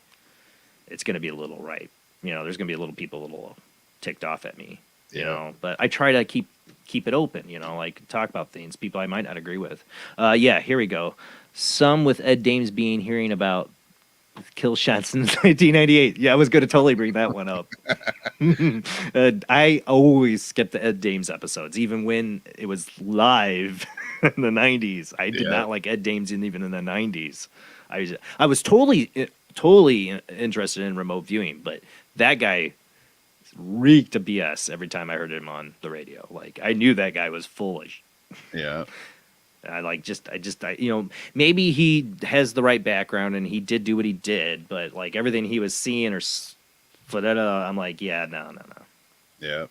a little right. There's going to be a little ticked off at me. But I try to keep it open. Like talk about things people I might not agree with. Yeah, here we go. Some with Ed Dames being hearing about kill shots in 1998. Yeah, I was going to totally bring that one up. I always skip the Ed Dames episodes, even when it was live in the 90s. I did not like Ed Dames even in the 90s. I was totally interested in remote viewing, but that guy reeked of BS every time I heard him on the radio. Like I knew that guy was foolish. Yeah. Maybe he has the right background and he did do what he did, but like everything he was seeing I'm like, yeah, no. Yeah.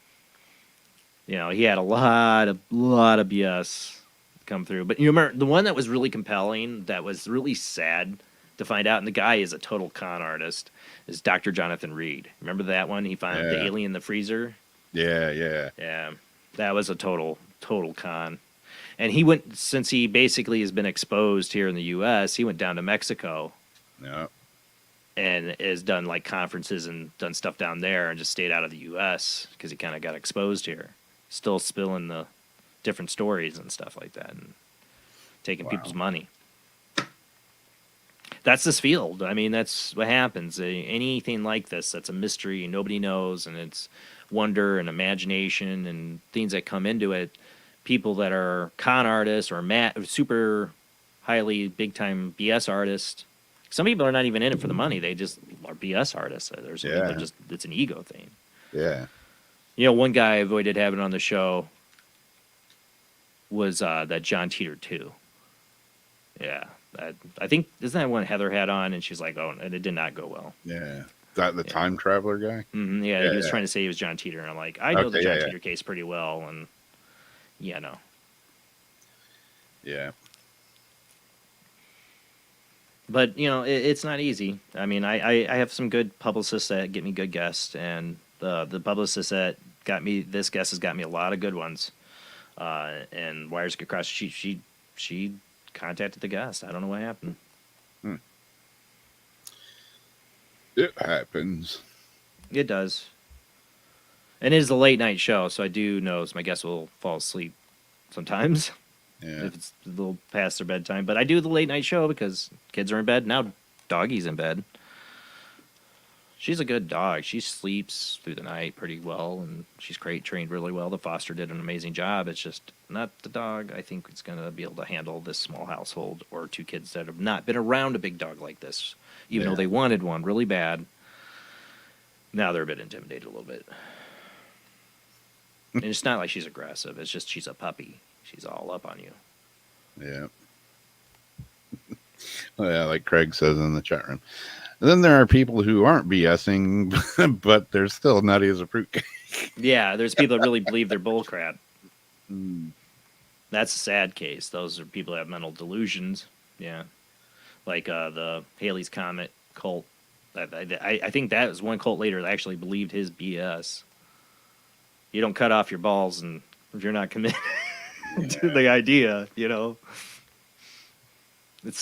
He had a lot of BS come through. But you remember the one that was really compelling, that was really sad to find out, and the guy is a total con artist, is Dr. Jonathan Reed. Remember that one? He found the alien in the freezer. Yeah. Yeah. That was a total con. And he went, since he basically has been exposed here in the U.S., he went down to Mexico. Yeah. And has done like conferences and done stuff down there and just stayed out of the U.S. because he kind of got exposed here. Still spilling the different stories and stuff like that and taking people's money. That's this field. I mean, that's what happens. Anything like this that's a mystery and nobody knows, and it's wonder and imagination and things that come into it. People that are con artists or super highly big time BS artists. Some people are not even in it for the money. They just are BS artists. It's an ego thing. Yeah. One guy I avoided having on the show was that John Teeter too. Yeah. I think, isn't that one Heather had on and she's like, oh, and it did not go well. Yeah. Is that the time traveler guy? Mm-hmm, he was trying to say he was John Teeter, and I'm like, I know the John Teeter case pretty well, and no. Yeah. But, it's not easy. I mean, I have some good publicists that get me good guests, and the publicist that got me this guest has got me a lot of good ones. And wires get crossed. She contacted the guest. I don't know what happened. It happens. It does. And it is a late night show, so I do know my guests will fall asleep sometimes. Yeah. If it's a little past their bedtime. But I do the late night show because kids are in bed. Now Doggy's in bed. She's a good dog. She sleeps through the night pretty well, and she's crate trained really well. The foster did an amazing job. It's just not the dog I think it's going to be able to handle this small household or two kids that have not been around a big dog like this, even though they wanted one really bad. Now they're a bit intimidated a little bit. And it's not like she's aggressive. It's just she's a puppy. She's all up on you. Yeah. Well, yeah, like Craig says in the chat room. And then there are people who aren't BSing, but they're still nutty as a fruitcake. Yeah, there's people that really believe they're bullcrap. That's a sad case. Those are people that have mental delusions. Yeah. Like the Halley's Comet cult. I think that was one cult leader that actually believed his BS. You don't cut off your balls and if you're not committed to the idea,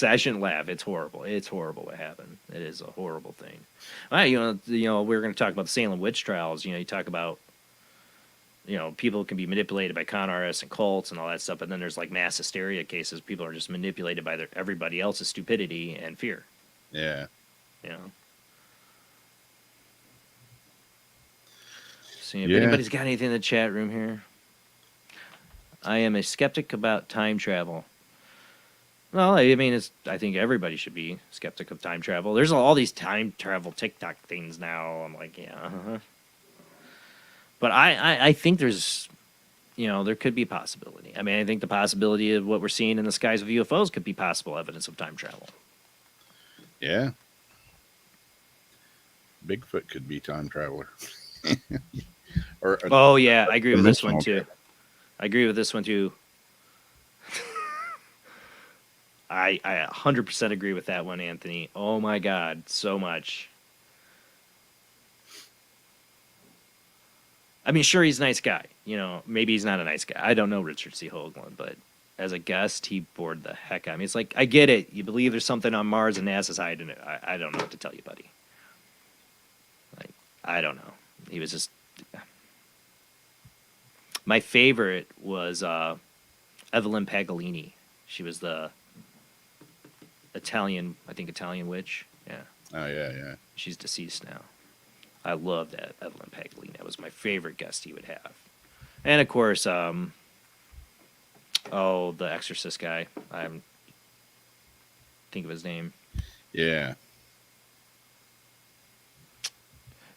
I shouldn't laugh. It's horrible. It's horrible what happened. It is a horrible thing. All right, we're going to talk about the Salem witch trials. You talk about, people can be manipulated by con artists and cults and all that stuff, but then there's like mass hysteria cases. People are just manipulated by everybody else's stupidity and fear. Yeah. See if anybody's got anything in the chat room here. I am a skeptic about time travel. Well, I mean, I think everybody should be skeptic of time travel. There's all these time travel TikTok things now. I'm like, yeah. But I think there's there could be a possibility. I mean, I think the possibility of what we're seeing in the skies of UFOs could be possible evidence of time travel. Yeah. Bigfoot could be time traveler. or Oh yeah, I agree with this one dimensional too. I agree with this one too. I 100% agree with that one, Anthony. Oh my God, so much. I mean, sure, he's a nice guy. Maybe he's not a nice guy. I don't know Richard C. Hoagland, but as a guest, he bored the heck out of me. It's like, I get it. You believe there's something on Mars and NASA's hiding it. I don't know what to tell you, buddy. Like, I don't know. He was just... My favorite was Evelyn Pagalini. She was the Italian witch. Yeah. Oh, yeah. She's deceased now. I love that Evelyn Pagalini. That was my favorite guest he would have. And of course, the Exorcist guy. Think of his name. Yeah.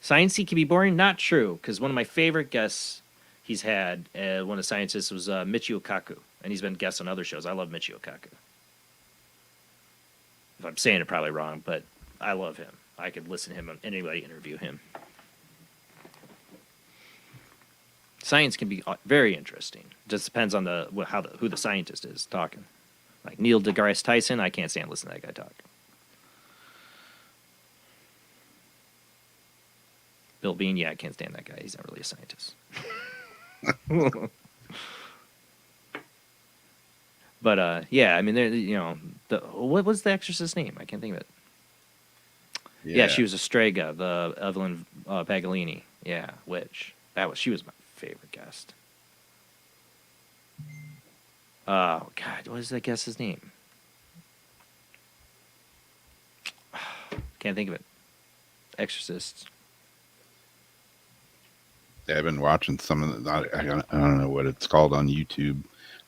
Sciencey can be boring? Not true, because one of my favorite guests he's had, one of the scientists, was Michio Kaku, and he's been guest on other shows. I love Michio Kaku. If I'm saying it probably wrong, but I love him. I could listen to him, anybody interview him. Science can be very interesting. Just depends on who the scientist is talking. Like Neil deGrasse Tyson, I can't stand listening to that guy talk. Bill Bean, yeah, I can't stand that guy. He's not really a scientist. But yeah, I mean, what was the Exorcist's name? I can't think of it. Yeah, she was Estrega, the Evelyn Pagalini. Yeah, witch. She was my favorite guest. Oh God, what is that guest's name? Can't think of it. Exorcist. Yeah, I've been watching some of the. I don't know what it's called on YouTube.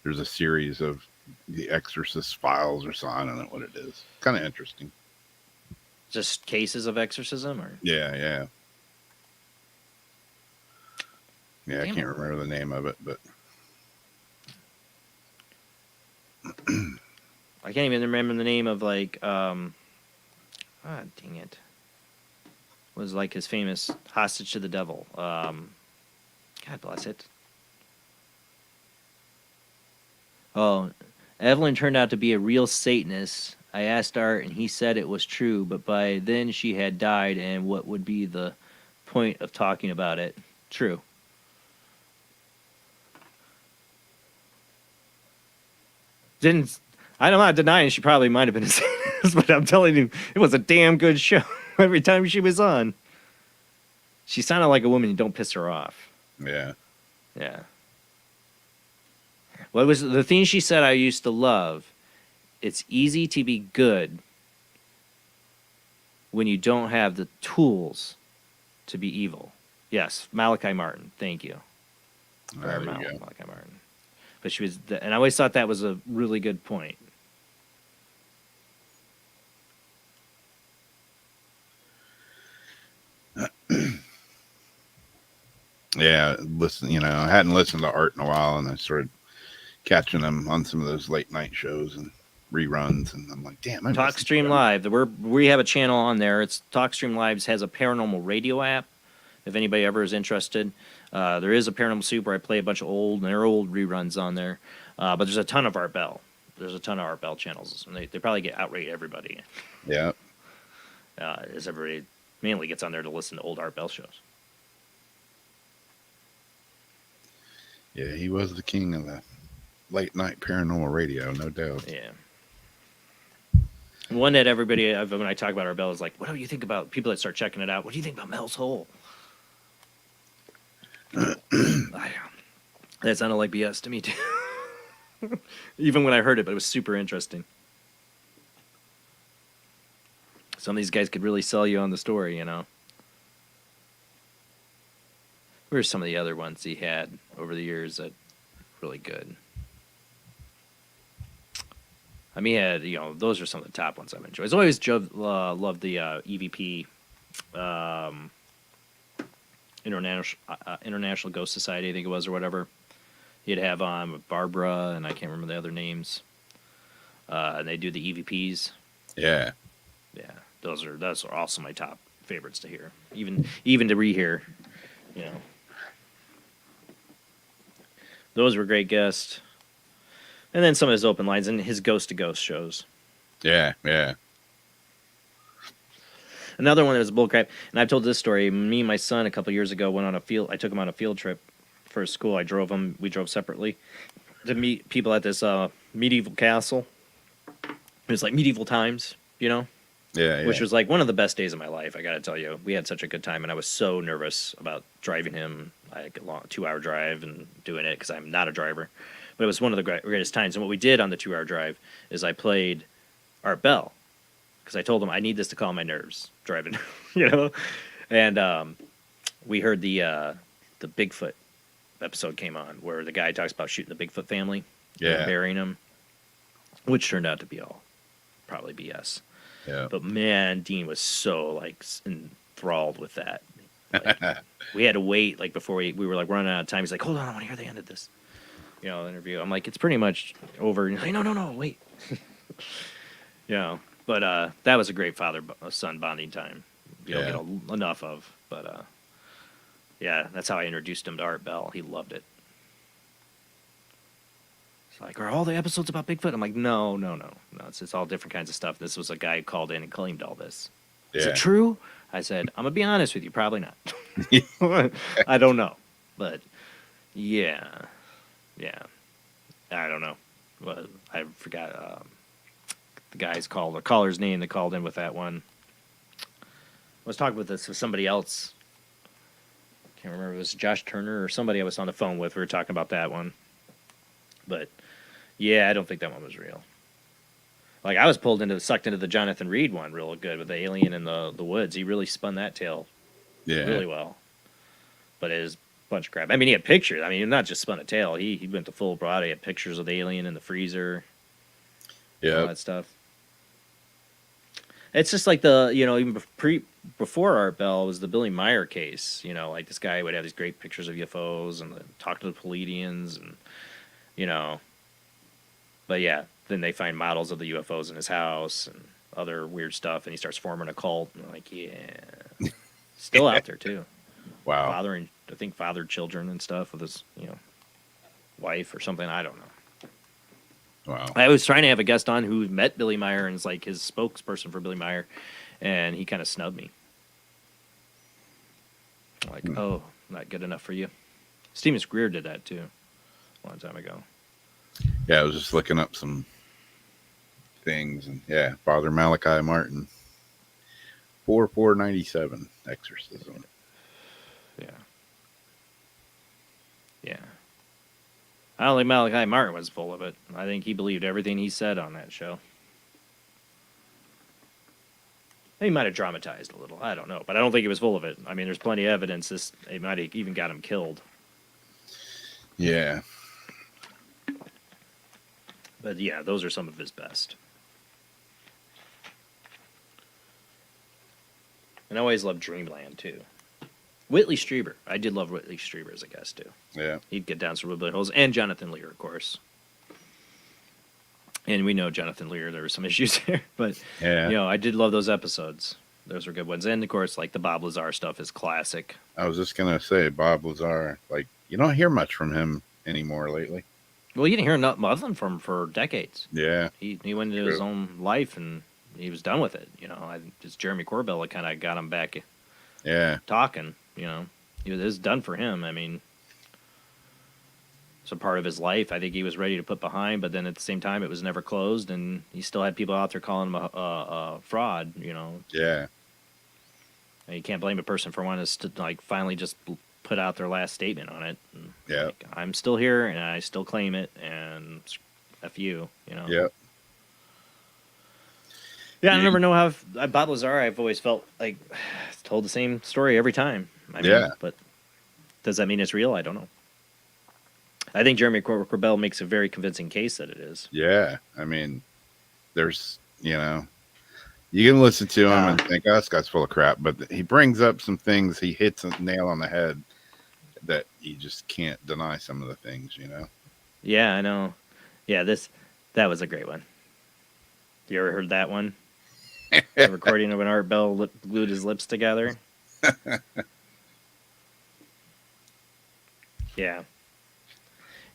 There's a series of the Exorcist files or something. I don't know what it is. Kind of interesting. Just cases of exorcism, or yeah. I can't remember the name of it, but I can't even remember the name of dang it. Was like his famous Hostage to the Devil. God bless it. Oh, Evelyn turned out to be a real Satanist. I asked Art, and he said it was true, but by then she had died, and what would be the point of talking about it? True. I'm not denying she probably might have been a Satanist, but I'm telling you, it was a damn good show every time she was on. She sounded like a woman you don't piss her off. yeah. Yeah. What was the thing she said I used to love? It's easy to be good when you don't have the tools to be evil. Yes, Malachi Martin. Thank you. There you go. Malachi Martin. But she was, and I always thought that was a really good point. Yeah, I hadn't listened to Art in a while, and I started catching him on some of those late night shows and reruns, and I'm like, damn. TalkStream Live. We have a channel on there. It's TalkStream Live has a paranormal radio app. If anybody ever is interested, there is a Paranormal Soup where I play a bunch of old reruns on there. But there's a ton of Art Bell. There's a ton of Art Bell channels, and they probably outrate everybody. Yeah. As everybody mainly gets on there to listen to old Art Bell shows. Yeah, he was the king of the late night paranormal radio, no doubt. Yeah. One that everybody, when I talk about Art Bell, is like, what do you think about people that start checking it out? What do you think about Mel's Hole? That sounded like BS to me, too. Even when I heard it, but it was super interesting. Some of these guys could really sell you on the story, Where's some of the other ones he had over the years that really good? I mean, those are some of the top ones I've enjoyed. I've always loved the EVP, International Ghost Society, I think it was, or whatever. He'd have on with Barbara, and I can't remember the other names. And they do the EVPs. Yeah. Yeah, those are also my top favorites to hear, even to rehear. You know, those were great guests. And then some of his open lines and his ghost to ghost shows. Yeah, yeah. Another one that was bullcrap, and I've told this story. Me and my son a couple years ago went on a field. I took him on a field trip for school. I drove him. We drove separately to meet people at this medieval castle. It was like medieval times, you know. Yeah, Which was like one of the best days of my life. I got to tell you, we had such a good time, and I was so nervous about driving him, like a long 2-hour drive, and doing it because I'm not a driver. But it was one of the greatest times. And what we did on the 2-hour drive is I played Art Bell because I told him I need this to calm my nerves driving, you know. And we heard the Bigfoot episode came on where the guy talks about shooting the Bigfoot family, and burying them, which turned out to be all probably BS. Yeah. But man, Dean was so like enthralled with that. Like, we had to wait like before we were like running out of time. He's like, "Hold on, I want to hear the end of this." You know, interview. I'm like, "It's pretty much over." And he's like, "No, wait." You know, but that was a great father-son bonding time. You don't get enough of, but yeah, that's how I introduced him to Art Bell. He loved it. Like, are all the episodes about Bigfoot? I'm like, no. It's all different kinds of stuff. This was a guy who called in and claimed all this. Is it true? I said, I'm going to be honest with you, probably not. I don't know. But, yeah. I don't know. Well, I forgot the caller's name that called in with that one. I was talking with somebody else. Can't remember if it was Josh Turner or somebody I was on the phone with. We were talking about that one. But yeah, I don't think that one was real. Like I was sucked into the Jonathan Reed one real good with the alien in the woods. He really spun that tale really well. But it is a bunch of crap. I mean, he had pictures. I mean, not just spun a tale. He went to full broad. He had pictures of the alien in the freezer. All that stuff. It's just like even before Art Bell was the Billy Meyer case. You know, like this guy would have these great pictures of UFOs and talk to the Pleiadians and. You know, but yeah, then they find models of the UFOs in his house and other weird stuff, and he starts forming a cult. And I'm like, yeah, still out there too. Wow. Fathered children and stuff with his, wife or something. I don't know. Wow. I was trying to have a guest on who met Billy Meyer and is like his spokesperson for Billy Meyer, and he kind of snubbed me. Like, oh, not good enough for you. Steven Greer did that too. A long time ago. Yeah, I was just looking up some things, and Father Malachi Martin, 4/4/97 exorcism. Yeah. I don't think Malachi Martin was full of it. I think he believed everything he said on that show. He might have dramatized a little. I don't know, but I don't think he was full of it. I mean, there's plenty of evidence. It might have even got him killed. Yeah. But yeah, those are some of his best. And I always loved Dreamland too. Whitley Strieber. I did love Whitley Strieber as a guest too. Yeah. He'd get down some really holes. And Jonathan Lear, of course. And we know Jonathan Lear, there were some issues there. But, I did love those episodes. Those were good ones. And, of course, like the Bob Lazar stuff is classic. I was just going to say, Bob Lazar, like, you don't hear much from him anymore lately. Well, you didn't hear nothing from him for decades. Yeah. He went into his own life, and he was done with it. I think it's Jeremy Corbell that kind of got him back talking, It was done for him. I mean, it's a part of his life I think he was ready to put behind, but then at the same time, it was never closed, and he still had people out there calling him a fraud, Yeah. And you can't blame a person for wanting to, like, finally just put out their last statement on it. And, like, I'm still here, and I still claim it, and F you, Yeah. Yeah, I never know how Bob Lazar. I've always felt like told the same story every time. I mean, but does that mean it's real? I don't know. I think Jeremy Corbell makes a very convincing case that it is. Yeah, I mean, there's you can listen to him and think, oh, this guy's full of crap, but he brings up some things. He hits a nail on the head that you just can't deny some of the things, you know. Yeah, I know. Yeah, that was a great one. You ever heard that one? The recording of when Art Bell glued his lips together. Yeah,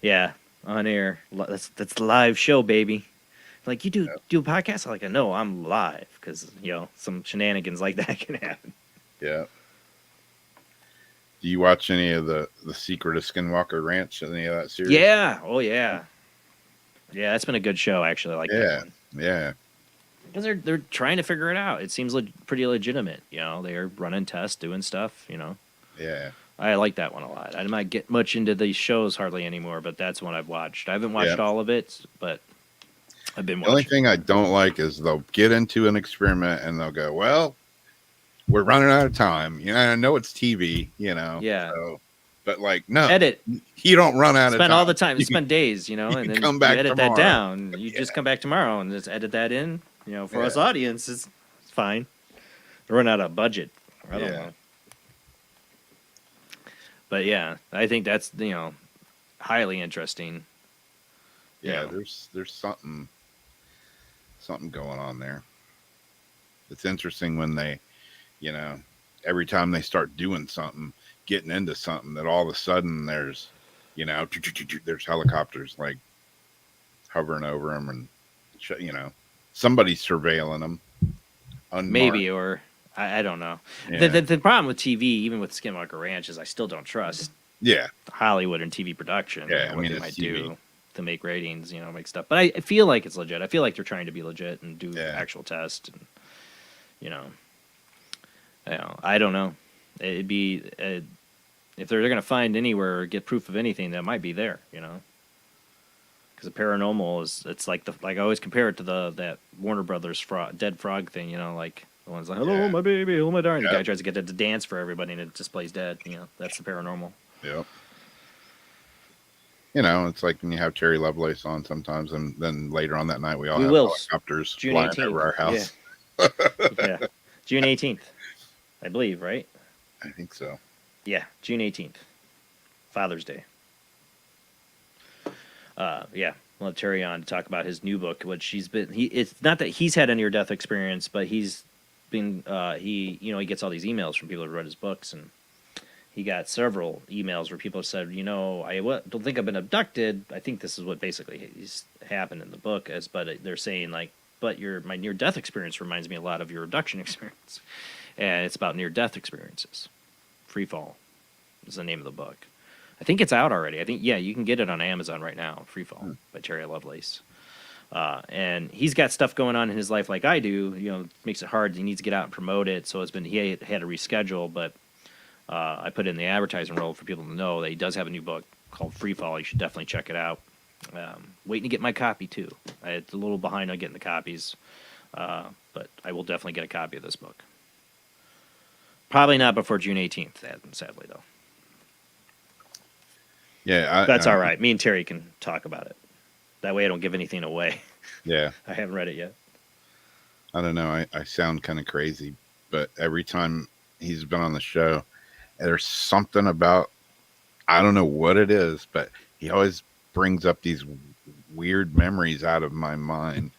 yeah, on air. That's the live show, baby. Like you do a podcast? I'm like, no, I'm live because some shenanigans like that can happen. Yeah. Do you watch any of the Secret of Skinwalker Ranch? Any of that series? Yeah. Oh yeah. Yeah, that's been a good show actually. I like that one. Yeah. Because they're trying to figure it out. It seems pretty legitimate. They're running tests, doing stuff. Yeah. I like that one a lot. I might get much into these shows hardly anymore, but that's one I've watched. I haven't watched all of it, but I've been watching. The only thing I don't like is they'll get into an experiment and they'll go, well, we're running out of time. I know it's TV, Yeah. So, but like, no. Edit. You don't run out of time. Spend all the time. You spend days, and then come back you edit tomorrow. that down. You just come back tomorrow and just edit that in. For us audience, it's fine. Run out of budget. I don't know. But yeah, I think that's highly interesting. Yeah, there's something going on there. It's interesting when they, every time they start doing something, getting into something, that all of a sudden there's, there's helicopters like hovering over them, and somebody's surveilling them. Unmarked. Maybe, or I don't know. Yeah. The problem with TV, even with Skinwalker Ranch, is I still don't trust. Yeah. Hollywood and TV production. Yeah, what they it's might TV. do to make ratings, make stuff. But I feel like it's legit. I feel like they're trying to be legit and do actual tests. And, I don't know. It'd be if they're going to find anywhere or get proof of anything, that might be there. Because the paranormal it's like I always compare it to that Warner Brothers dead frog thing. Like the one's like, hello, my baby, hello, my darling. The guy tries to get it to dance for everybody, and it just plays dead. That's the paranormal. Yep. It's like when you have Terry Lovelace on sometimes, and then later on that night we have helicopters June flying 18th. over our house. Yeah. June 18th, I believe, right? I think so. Yeah, June 18th, Father's Day. Yeah, we'll have Terry on to talk about his new book, which it's not that he's had a near-death experience, but he's been, he gets all these emails from people who read his books, and he got several emails where people said, I don't think I've been abducted. I think this is what basically happened in the book, but they're saying, like, but my near-death experience reminds me a lot of your abduction experience. And it's about near-death experiences. Free Fall is the name of the book. I think it's out already. I think, you can get it on Amazon right now, Free Fall by Terry Lovelace. And he's got stuff going on in his life like I do. Makes it hard. He needs to get out and promote it. So he had to reschedule, but I put it in the advertising role for people to know that he does have a new book called Free Fall. You should definitely check it out. Waiting to get my copy, too. It's a little behind on getting the copies, but I will definitely get a copy of this book. Probably not before June 18th, sadly, though. Yeah. That's all right. Me and Terry can talk about it. That way I don't give anything away. Yeah. I haven't read it yet. I don't know. I sound kind of crazy, but every time he's been on the show, there's something about, I don't know what it is, but he always brings up these weird memories out of my mind.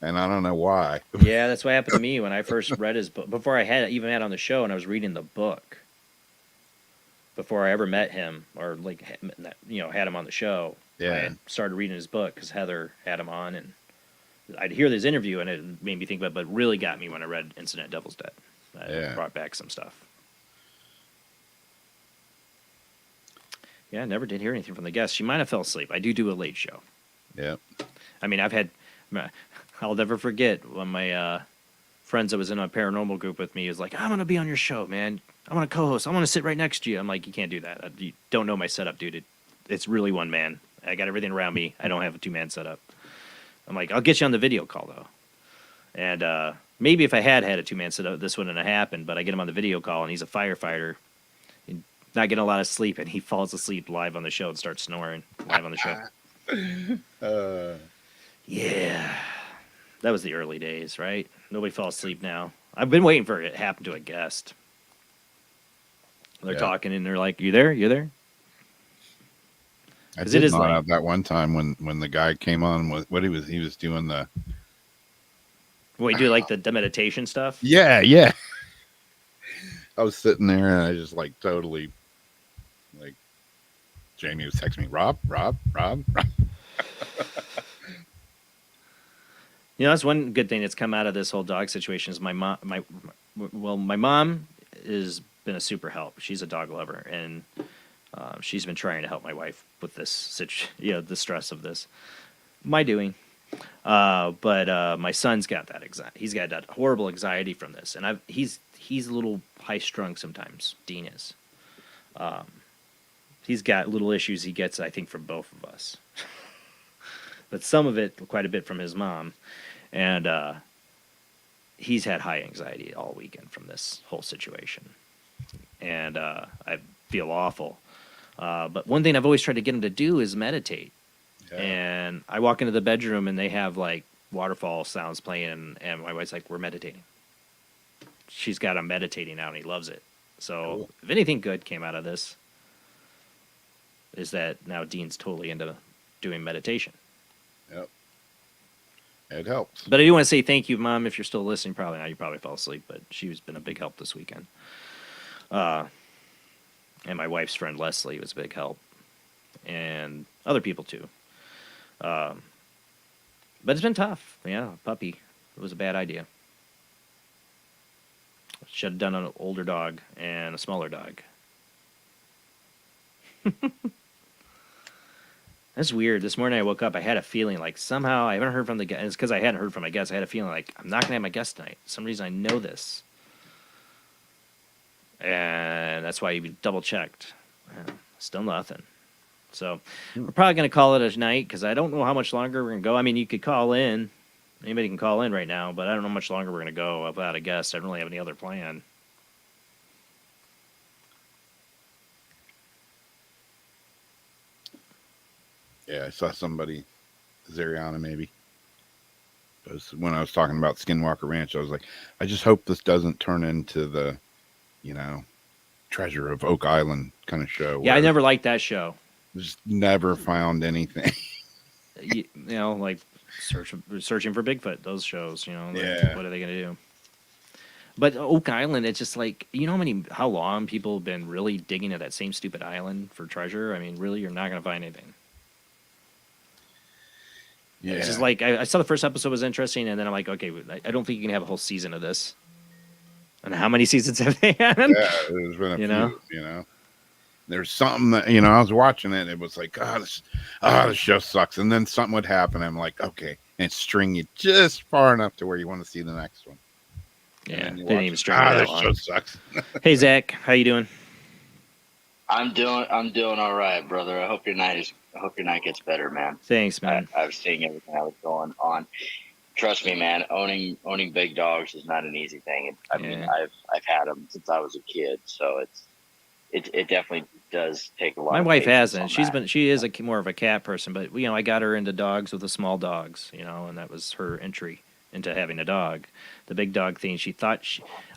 And I don't know why. Yeah, that's what happened to me when I first read his book. Before I even had on the show, and I was reading the book. Before I ever met him, or had him on the show. Yeah. I had started reading his book because Heather had him on, and I'd hear this interview, and it made me think about it, but really got me when I read Incident Devil's Dead. It brought back some stuff. Yeah, I never did hear anything from the guest. She might have fell asleep. I do a late show. Yeah. I mean, I'll never forget when my friends that was in a paranormal group with me was like, I'm going to be on your show, man. I want to co-host. I want to sit right next to you. I'm like, you can't do that. You don't know my setup, dude. It's really one man. I got everything around me. I don't have a two-man setup. I'm like, I'll get you on the video call, though. And maybe if I had a two-man setup, this wouldn't have happened. But I get him on the video call, and he's a firefighter. He's not getting a lot of sleep, and he falls asleep live on the show and starts snoring live on the show. Yeah. That was the early days, right? Nobody falls asleep now. I've been waiting for it to happen to a guest. They're Yeah. talking and they're like, "You there? You there?" I 'Cause it did is not like- have that one time when the guy came on with what he was doing the Well, you do like the meditation stuff. yeah. I was sitting there and I just like totally like Jamie was texting me, Rob. You know, that's one good thing that's come out of this whole dog situation is my mom. My mom has been a super help. She's a dog lover, and she's been trying to help my wife with this the stress of this. My doing. But my son's got that anxiety. He's got that horrible anxiety from this, and he's a little high strung sometimes. Dean is. He's got little issues he gets, I think, from both of us, but some of it, quite a bit, from his mom, and he's had high anxiety all weekend from this whole situation, and I feel awful. But one thing I've always tried to get him to do is meditate. Yeah. And I walk into the bedroom and they have like waterfall sounds playing, and my wife's like, "We're meditating." She's got him meditating now, and he loves it. So Cool. if anything good came out of this, is that now Dean's totally into doing meditation. Yep. It helps. But I do want to say thank you, Mom, if you're still listening. Probably not. You probably fell asleep, but she's been a big help this weekend. And my wife's friend Leslie was a big help, and other people too. But it's been tough. Yeah, puppy. It was a bad idea. Should have done an older dog and a smaller dog. That's weird. This morning I woke up, I had a feeling like somehow I haven't heard from the guest. It's because I hadn't heard from my guest. I had a feeling like I'm not going to have my guest tonight. For some reason I know this. And that's why you double checked. Still nothing. So we're probably going to call it a night because I don't know how much longer we're going to go. I mean, you could call in. Anybody can call in right now, but I don't know how much longer we're going to go without a guest. I don't really have any other plan. Yeah, I saw somebody, Zariana maybe. When I was talking about Skinwalker Ranch, I was like, I just hope this doesn't turn into the, Treasure of Oak Island kind of show. Yeah, I never liked that show. Just never found anything. Like searching for Bigfoot. Those shows, Yeah. What are they going to do? But Oak Island, it's just like, how long people have been really digging at that same stupid island for treasure? I mean, really, you're not going to find anything. Yeah. It's just like, I saw the first episode was interesting, and then I'm like, okay, I don't think you can have a whole season of this. And how many seasons have they had? Yeah, there's been a few, There's something that, I was watching it, it was like, this show sucks. And then something would happen. I'm like, okay. And string you just far enough to where you want to see the next one. Yeah, they didn't even string this that show long. sucks. Hey, Zach, how you doing? I'm doing all right, brother. I hope your night gets better, man. Thanks, man. I was seeing everything that was going on. Trust me, man. Owning big dogs is not an easy thing. I mean, I've had them since I was a kid, so it definitely does take a lot. My of wife patience hasn't. She is more of a cat person, but I got her into dogs with the small dogs, and that was her entry into having a dog. The big dog thing, she thought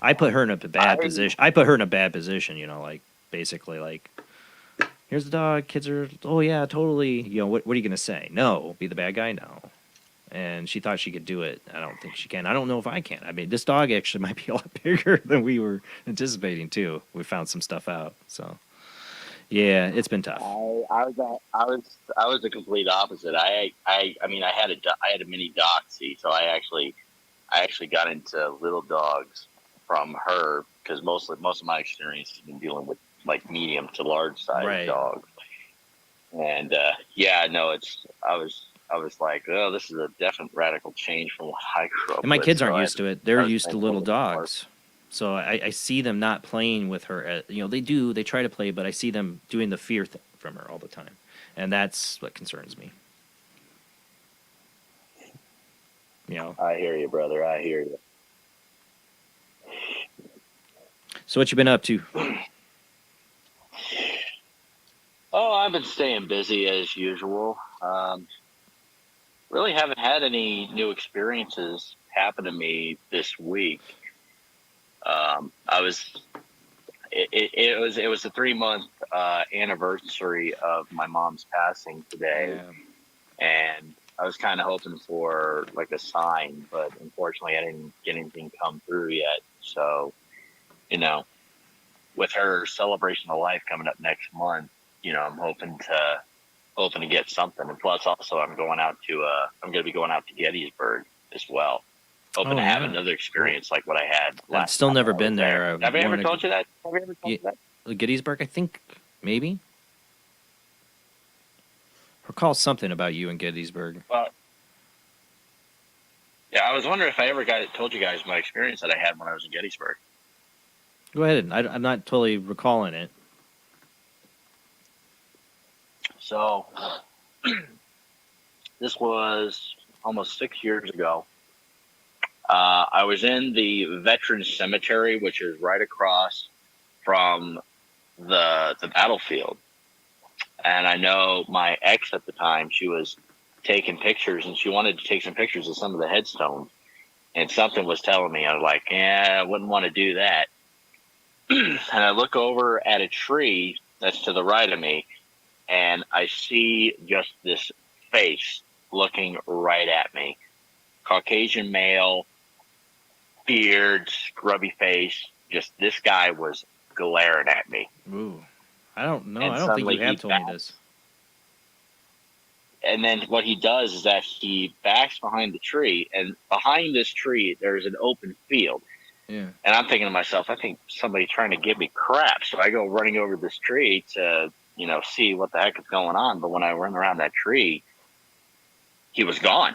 I put her in a bad position. I put her in a bad position, like basically like, here's the dog. Kids are, oh yeah, totally. What are you gonna say? No, be the bad guy? No. And she thought she could do it. I don't think she can. I don't know if I can. I mean, this dog actually might be a lot bigger than we were anticipating too. We found some stuff out. So, yeah, it's been tough. I was the complete opposite. I mean, I had a mini Doxy, so I actually got into little dogs from her because most of my experience has been dealing with like medium to large size dogs. And I was like, oh, this is a definite radical change from what I grew up And my with. kids aren't So used to it. They're used to little dogs. So I see them not playing with her. They do. They try to play, but I see them doing the fear thing from her all the time. And that's what concerns me. I hear you, brother. I hear you. So what you been up to? Oh, I've been staying busy as usual. Really haven't had any new experiences happen to me this week. I was it was the 3-month anniversary of my mom's passing today, and I was kind of hoping for like a sign, but unfortunately, I didn't get anything come through yet. So, you know, with her celebration of life coming up next month, you know, I'm hoping to get something. And plus, also, I'm going to be going out to Gettysburg as well. Hoping to have another experience like what I had last. I've still time never I was been there. Have I ever told you that? Have you ever told you that? Gettysburg, I think, maybe. Recall something about you in Gettysburg. Well, yeah, I was wondering if I ever told you guys my experience that I had when I was in Gettysburg. Go ahead. I'm not totally recalling it. So, this was almost 6 years ago. I was in the Veterans Cemetery, which is right across from the battlefield. And I know my ex at the time, she was taking pictures, and she wanted to take some pictures of some of the headstones. And something was telling me, I was like, yeah, I wouldn't want to do that. And I look over at a tree that's to the right of me, and I see just this face looking right at me. Caucasian male, beard, scrubby face. Just this guy was glaring at me. Ooh. I don't know. And I don't think you suddenly have he told me this. And then what he does is that he backs behind the tree, and behind this tree, there's an open field. Yeah. And I'm thinking to myself, I think somebody's trying to give me crap. So I go running over this tree to, you know, see what the heck is going on. But when I run around that tree, he was gone.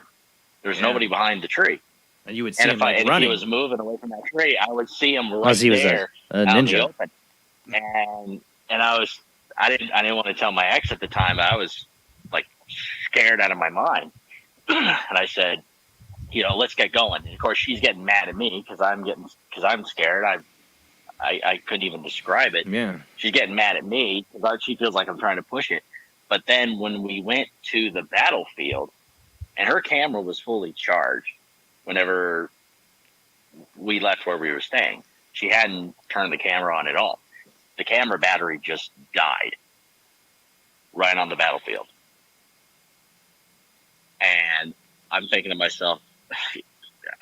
There was nobody behind the tree. And you would see him running. If he was moving away from that tree, I would see him right he was there a out in the ninja. open. And I didn't want to tell my ex at the time. I was like scared out of my mind. And I said, you know, let's get going. And of course, she's getting mad at me because I'm scared. I couldn't even describe it. Yeah. She's getting mad at me because she feels like I'm trying to push it. But then when we went to the battlefield, and her camera was fully charged whenever we left where we were staying, she hadn't turned the camera on at all. The camera battery just died right on the battlefield. And I'm thinking to myself,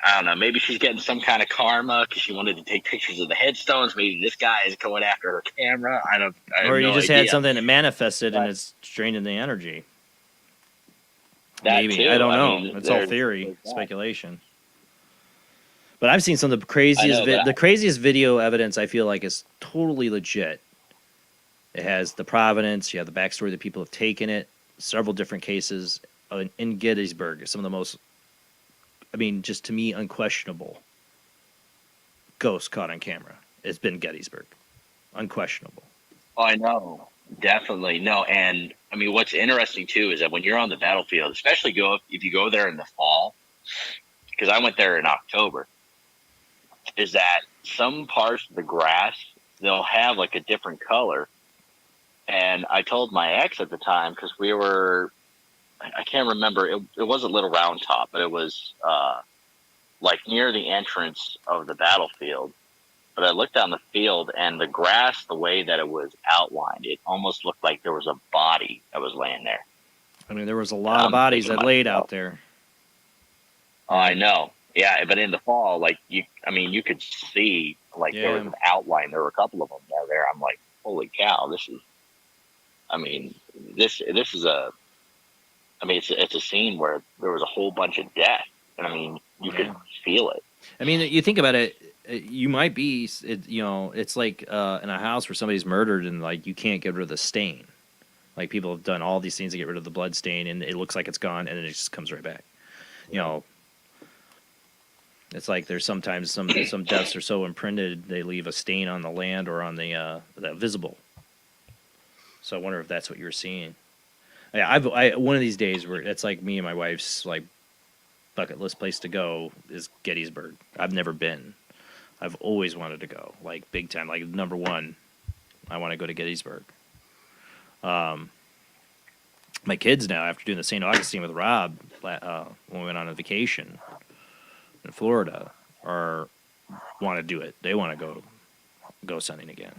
I don't know, maybe she's getting some kind of karma because she wanted to take pictures of the headstones. Maybe this guy is going after her camera. Or you no just idea. had something that manifested and it's draining the energy. That Maybe. too. I don't know. mean, it's all theory, speculation. But I've seen some of the craziest the craziest video evidence I feel like is totally legit. It has the provenance, you have the backstory that people have taken it, several different cases in Gettysburg, some of the most, I mean, just to me, unquestionable ghosts caught on camera. It's been Gettysburg. Unquestionable. Oh, I know. Definitely. No. And I mean, what's interesting too is that when you're on the battlefield, especially if you go there in the fall, because I went there in October, is that some parts of the grass, they'll have like a different color. And I told my ex at the time, because I can't remember, it wasn't Little Round Top, but it was like near the entrance of the battlefield. But I looked down the field, and the grass, the way that it was outlined, it almost looked like there was a body that was laying there. I mean, there was a lot of bodies that laid out there. Oh, I know. Yeah, but in the fall, like you could see like there was an outline. There were a couple of them there. I'm like, holy cow, this is it's a scene where there was a whole bunch of death, and I mean, you could feel it. I mean, you think about it, you might be, it's like in a house where somebody's murdered and like you can't get rid of the stain. Like people have done all these things to get rid of the blood stain, and it looks like it's gone, and then it just comes right back. You know, it's like there's sometimes some deaths are so imprinted they leave a stain on the land or on the visible. So I wonder if that's what you're seeing. Yeah, one of these days where it's like me and my wife's like bucket list place to go is Gettysburg. I've never been. I've always wanted to go, like big time, like number one. I want to go to Gettysburg. My kids now, after doing the St. Augustine with Rob when we went on a vacation in Florida, want to do it. They want to go ghost hunting again.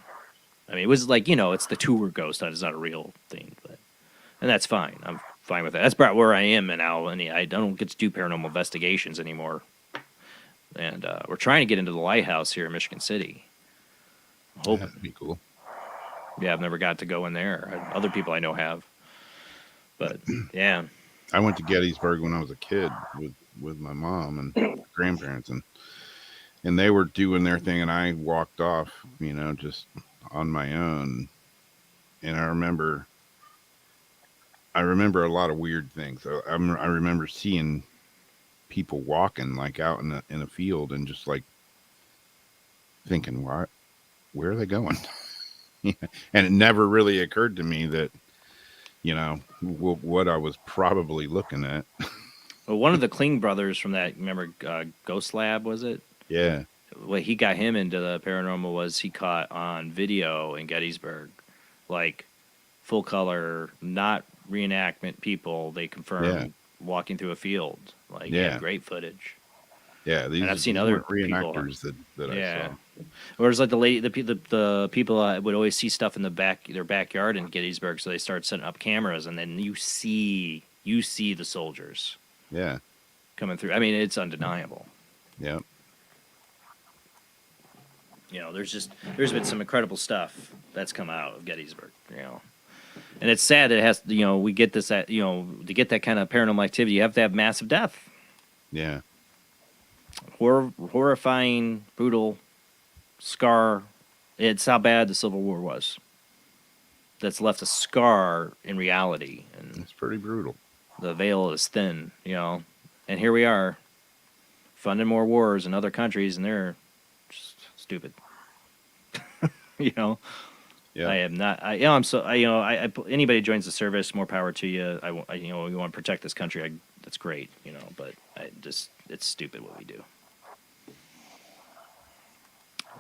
I mean, it was like, it's the tour ghost. It's not a real thing, and that's fine. I'm fine with that. That's about where I am now. And I don't get to do paranormal investigations anymore. And we're trying to get into the lighthouse here in Michigan City. Hoping. That'd be cool. Yeah, I've never got to go in there. Other people I know have. But yeah, I went to Gettysburg when I was a kid with my mom and grandparents, and they were doing their thing, and I walked off, just on my own. And I remember a lot of weird things. I remember seeing people walking like out in a field, and just like thinking, where are they going? And it never really occurred to me that, what I was probably looking at. Well, one of the Kling brothers from that, remember Ghost Lab, was it? Yeah. What he got him into the paranormal was he caught on video in Gettysburg, like full color, not reenactment people. They confirmed walking through a field. Like, he had great footage. Yeah, and I've seen other reenactors that I saw. Whereas like the people would always see stuff in their backyard in Gettysburg, so they start setting up cameras, and then you see the soldiers. Yeah. Coming through. I mean, it's undeniable. Yeah. There's been some incredible stuff that's come out of Gettysburg. And it's sad that it has. We get this to get that kind of paranormal activity, you have to have massive death. Yeah. Horrifying, brutal scar. It's how bad the Civil War was. That's left a scar in reality, and it's pretty brutal. The veil is thin, and here we are, funding more wars in other countries, and they're just stupid. Yeah. I am not. I'm so. Anybody joins the service, more power to you. We want to protect this country. That's great, But it's stupid what we do.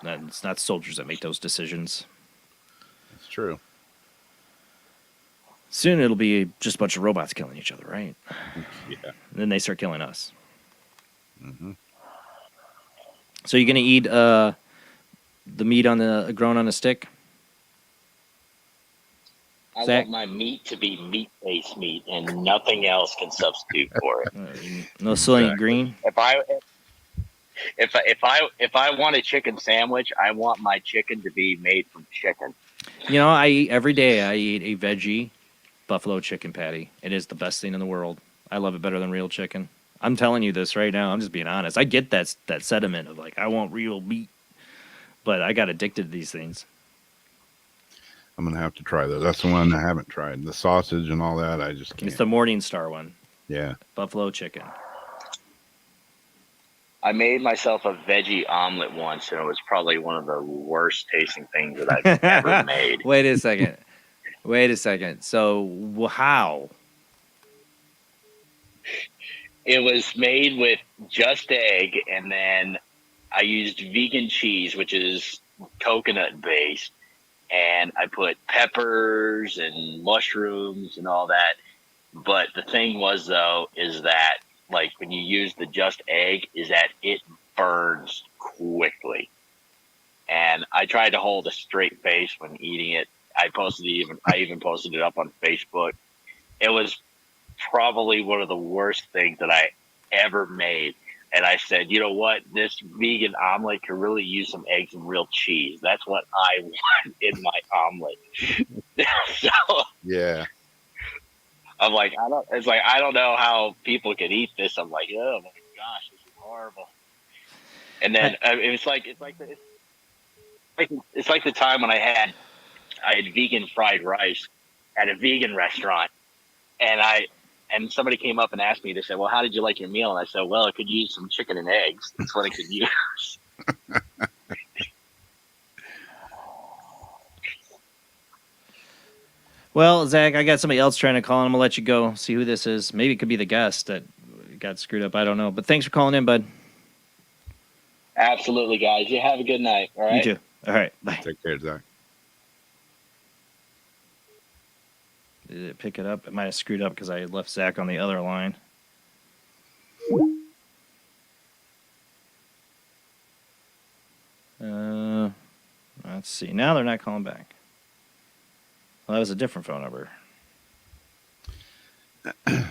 It's not soldiers that make those decisions. It's true. Soon it'll be just a bunch of robots killing each other, right? Yeah. And then they start killing us. Mm-hmm. So you're gonna eat the meat grown on a stick? I want my meat to be meat-based meat, and nothing else can substitute for it. No silly green. If I want a chicken sandwich, I want my chicken to be made from chicken. Every day I eat a veggie buffalo chicken patty. It is the best thing in the world. I love it better than real chicken. I'm telling you this right now. I'm just being honest. I get that sentiment of like, I want real meat, but I got addicted to these things. I'm going to have to try those. That's the one I haven't tried. The sausage and all that, I just can't. It's the Morningstar one. Yeah. Buffalo chicken. I made myself a veggie omelet once, and it was probably one of the worst tasting things that I've ever made. Wait a second. So how? It was made with just egg, and then I used vegan cheese, which is coconut based. And I put peppers and mushrooms and all that. But the thing was, though, is that, like, when you use the just egg, is that it burns quickly. And I tried to hold a straight face when eating it. I even posted it up on Facebook. It was probably one of the worst things that I ever made. And I said, you know what? This vegan omelet could really use some eggs and real cheese. That's what I want in my omelet. So yeah, I'm like, I don't know how people can eat this. I'm like, oh my gosh, this is horrible. And then it's like the time when I had vegan fried rice at a vegan restaurant, and somebody came up and asked me, they said, well, how did you like your meal? And I said, well, it could use some chicken and eggs. That's what it could use. Well, Zach, I got somebody else trying to call, and I'm going to let you go. See who this is. Maybe it could be the guest that got screwed up. I don't know. But thanks for calling in, bud. Absolutely, guys. You have a good night. All right? You too. All right. Bye. Take care, Zach. Did it pick it up? It might have screwed up because I left Zach on the other line. Let's see. Now they're not calling back. Well, that was a different phone number. Let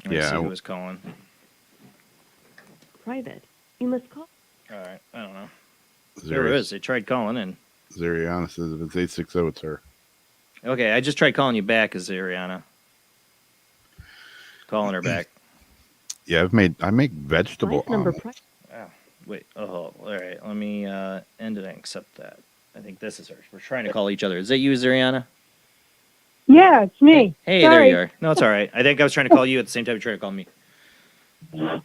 me see who was calling. Private. You must call. All right. I don't know. There it is. They tried calling in. Zariana says if it's 860, it's her. Okay, I just tried calling you back as Ariana. Calling her back. Yeah, I make vegetable omelet. Oh, wait. Oh, all right. Let me end it and accept that. I think this is her. We're trying to call each other. Is that you, Ariana? Yeah, it's me. Hey, Sorry. there you are. No, it's all right. I think I was trying to call you at the same time you tried to call me.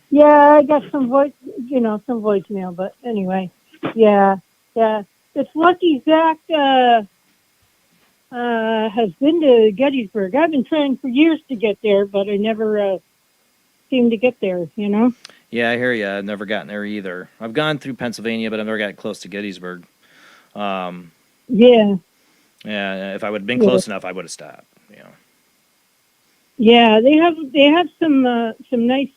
Yeah, I got some voicemail, but anyway, yeah. It's lucky Zach has been to Gettysburg. I've been trying for years to get there, but I never seem to get there. Yeah, I hear you. I've never gotten there either. I've gone through Pennsylvania, but I've never got close to Gettysburg. Yeah. Yeah, if I would have been close enough, I would have stopped. Yeah, they have some nice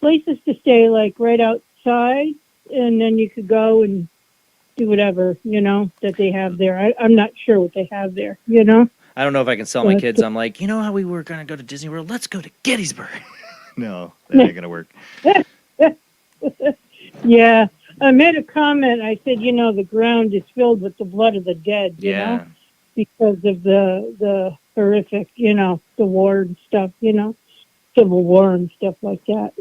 places to stay, like right outside, and then you could go and do whatever that they have there. I'm not sure what they have there. I don't know if I can sell my kids. I'm like, how we were gonna go to Disney World? Let's go to Gettysburg. No, that ain't gonna work. Yeah, I made a comment. I said, the ground is filled with the blood of the dead. Yeah. Because of the horrific, the war and stuff, Civil War and stuff like that.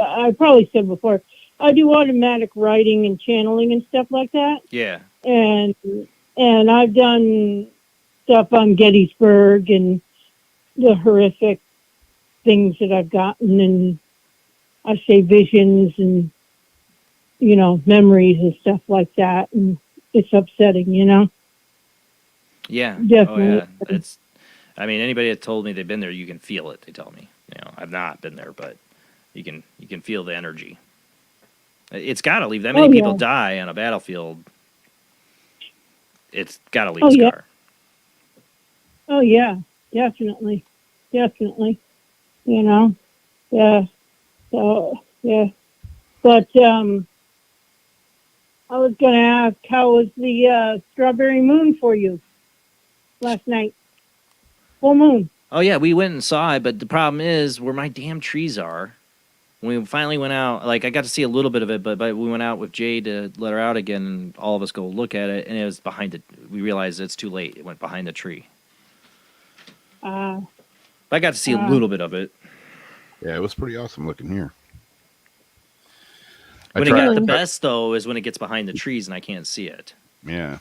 I probably said before, I do automatic writing and channeling and stuff like that. Yeah. And I've done stuff on Gettysburg and the horrific things that I've gotten, and I say visions and memories and stuff like that, and it's upsetting, Yeah. Definitely. Oh, yeah. It's. I mean, anybody that told me they've been there, you can feel it. They tell me. I've not been there, but you can feel the energy. It's got to leave. That many people die on a battlefield. It's got to leave a scar. Oh yeah, definitely. Yeah. So yeah, but I was going to ask, how was the strawberry moon for you last night? Full moon. Oh, yeah, we went and saw it, but the problem is where my damn trees are. When we finally went out, I got to see a little bit of it, but we went out with Jay to let her out again, and all of us go look at it, and it was behind it. We realized it's too late. It went behind the tree. But I got to see a little bit of it. Yeah, it was pretty awesome looking here. When it got the best, though, is when it gets behind the trees and I can't see it. Yeah.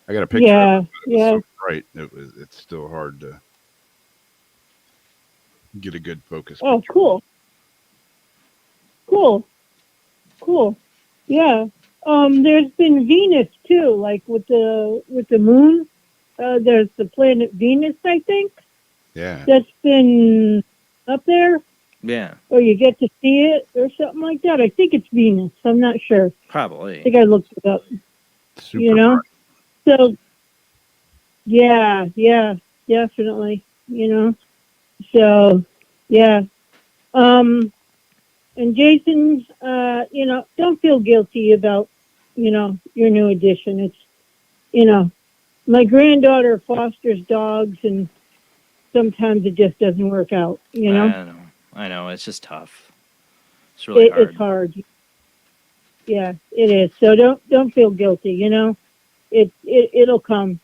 I got a picture of it. It was so bright. It's still hard to get a good focus. Oh, picture. Cool. Yeah. There's been Venus too, like with the moon. There's the planet Venus, I think. Yeah. That's been up there. Yeah. Or you get to see it or something like that. I think it's Venus. I'm not sure. Probably. I think I looked it up. Super bright. So yeah, definitely. So yeah. And Jason, don't feel guilty about, your new addition. It's, my granddaughter fosters dogs, and sometimes it just doesn't work out, I know. It's just tough. It's really hard. It's hard. Yeah, it is. So don't feel guilty, it'll come,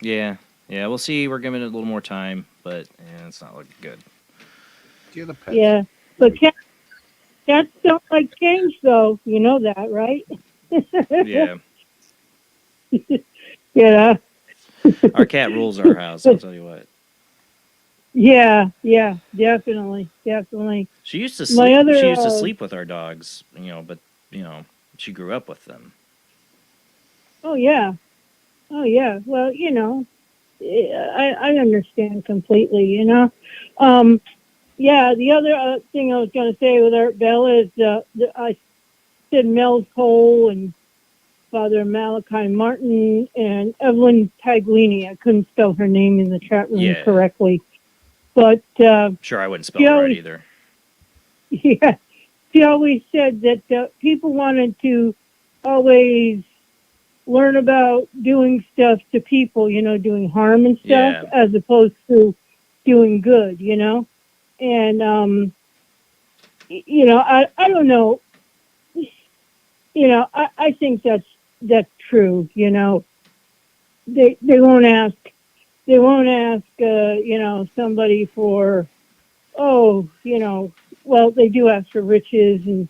Yeah. We'll see. We're giving it a little more time, but it's not looking good. Yeah, but cats don't like change, though. You know that, right? Yeah. Yeah. Our cat rules our house, I'll tell you what. Yeah, definitely. She used to sleep. She used to sleep with our dogs, but she grew up with them. Oh yeah. Well, I understand completely. Yeah. The other thing I was going to say with Art Bell is I said Mel Cole and Father Malachi Martin and Evelyn Taglini. I couldn't spell her name in the chat room correctly. But sure, I wouldn't spell it right either. Yeah, she always said that people wanted to always learn about doing stuff to people, doing harm and stuff, as opposed to doing good, And, I don't know. I think that's true, They won't ask, somebody for, well, they do ask for riches and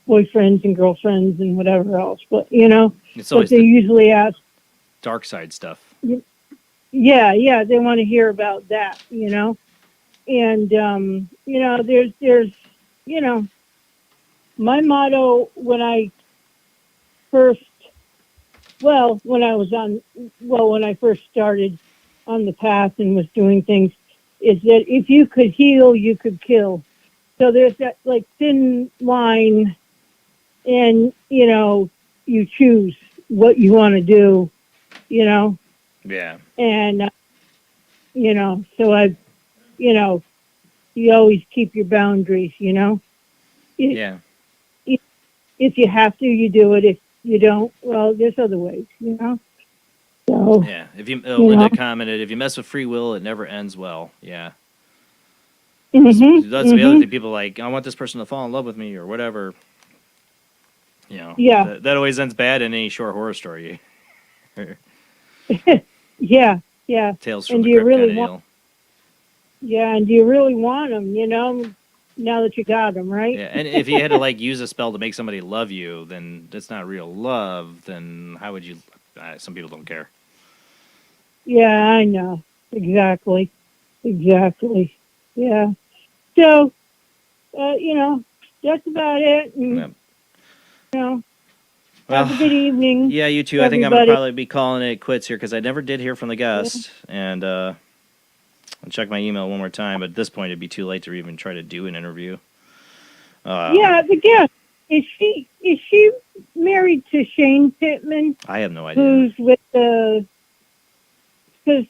boyfriends and girlfriends and whatever else, but It's always they usually ask dark side stuff. Yeah, they want to hear about that, and there's my motto when I first when I first started on the path and was doing things is that if you could heal, you could kill. So there's that like thin line, and you choose what you want to do, Yeah. and so you always keep your boundaries, Yeah. If you have to, you do it. If you don't, well, there's other ways, So Yeah. If Linda commented, if you mess with free will, it never ends well. Yeah. That's the other thing. People like, I want this person to fall in love with me or whatever. Yeah. That always ends bad in any short horror story. Yeah. Tales from And the do you Crypt really kind of want? Yeah, and do you really want them? Now that you got them, right? Yeah, and if you had to like use a spell to make somebody love you, then that's not real love. Then how would you? Some people don't care. Yeah, I know. Exactly. Yeah. So, that's about it. And, Well, have a good evening. Yeah, you too. I think I'm gonna everybody. probably be calling it quits here because I never did hear from the guest, and I'll check my email one more time. But at this point, it'd be too late to even try to do an interview. Yeah, the guest is she married to Shane Pittman? I have no idea. Who's with because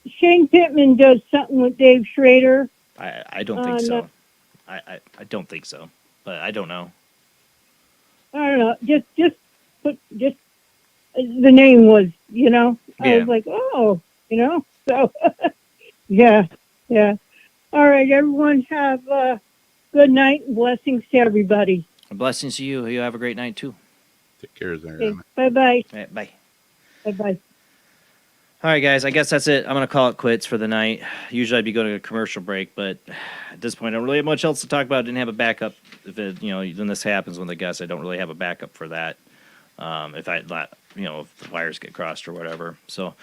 Shane Pittman does something with Dave Schrader. I don't think so. I don't think so, but I don't know. I don't know. Just the name was, I was like, oh, so yeah. All right, everyone have a good night and blessings to everybody. Blessings to you. You have a great night too. Take care, Zariana. Okay, bye-bye. All right, bye. Bye-bye. All right, guys. I guess that's it. I'm gonna call it quits for the night. Usually, I'd be going to a commercial break, but at this point, I don't really have much else to talk about. I didn't have a backup. If it, then this happens when the guests, I don't really have a backup for that. If if the wires get crossed or whatever. So,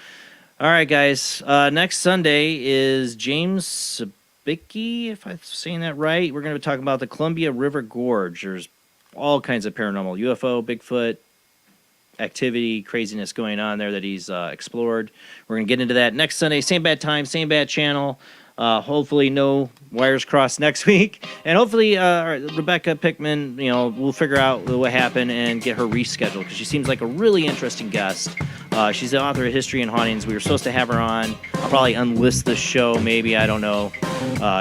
all right, guys. Next Sunday is James Sabicki, if I'm saying that right. We're going to be talking about the Columbia River Gorge. There's all kinds of paranormal, UFO, Bigfoot activity, craziness going on there that he's explored. We're going to get into that next Sunday. Same bad time, same bad channel. Hopefully no wires crossed next week. And hopefully Rebecca Pickman, we'll figure out what happened and get her rescheduled because she seems like a really interesting guest. She's the author of History and Hauntings. We were supposed to have her on. I'll probably unlist the show, maybe. I don't know.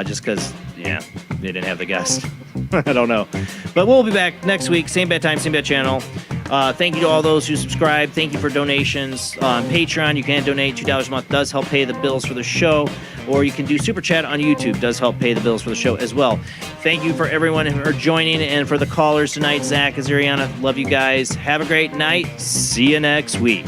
Just because, they didn't have the guest. I don't know. But we'll be back next week. Same bad time, same bad channel. Thank you to all those who subscribe. Thank you for donations. On Patreon, you can donate. $2 a month does help pay the bills for the show. Or you can do Super Chat on YouTube. Does help pay the bills for the show as well. Thank you for everyone who are joining and for the callers tonight. Zach, Azariana, love you guys. Have a great night. See you next week.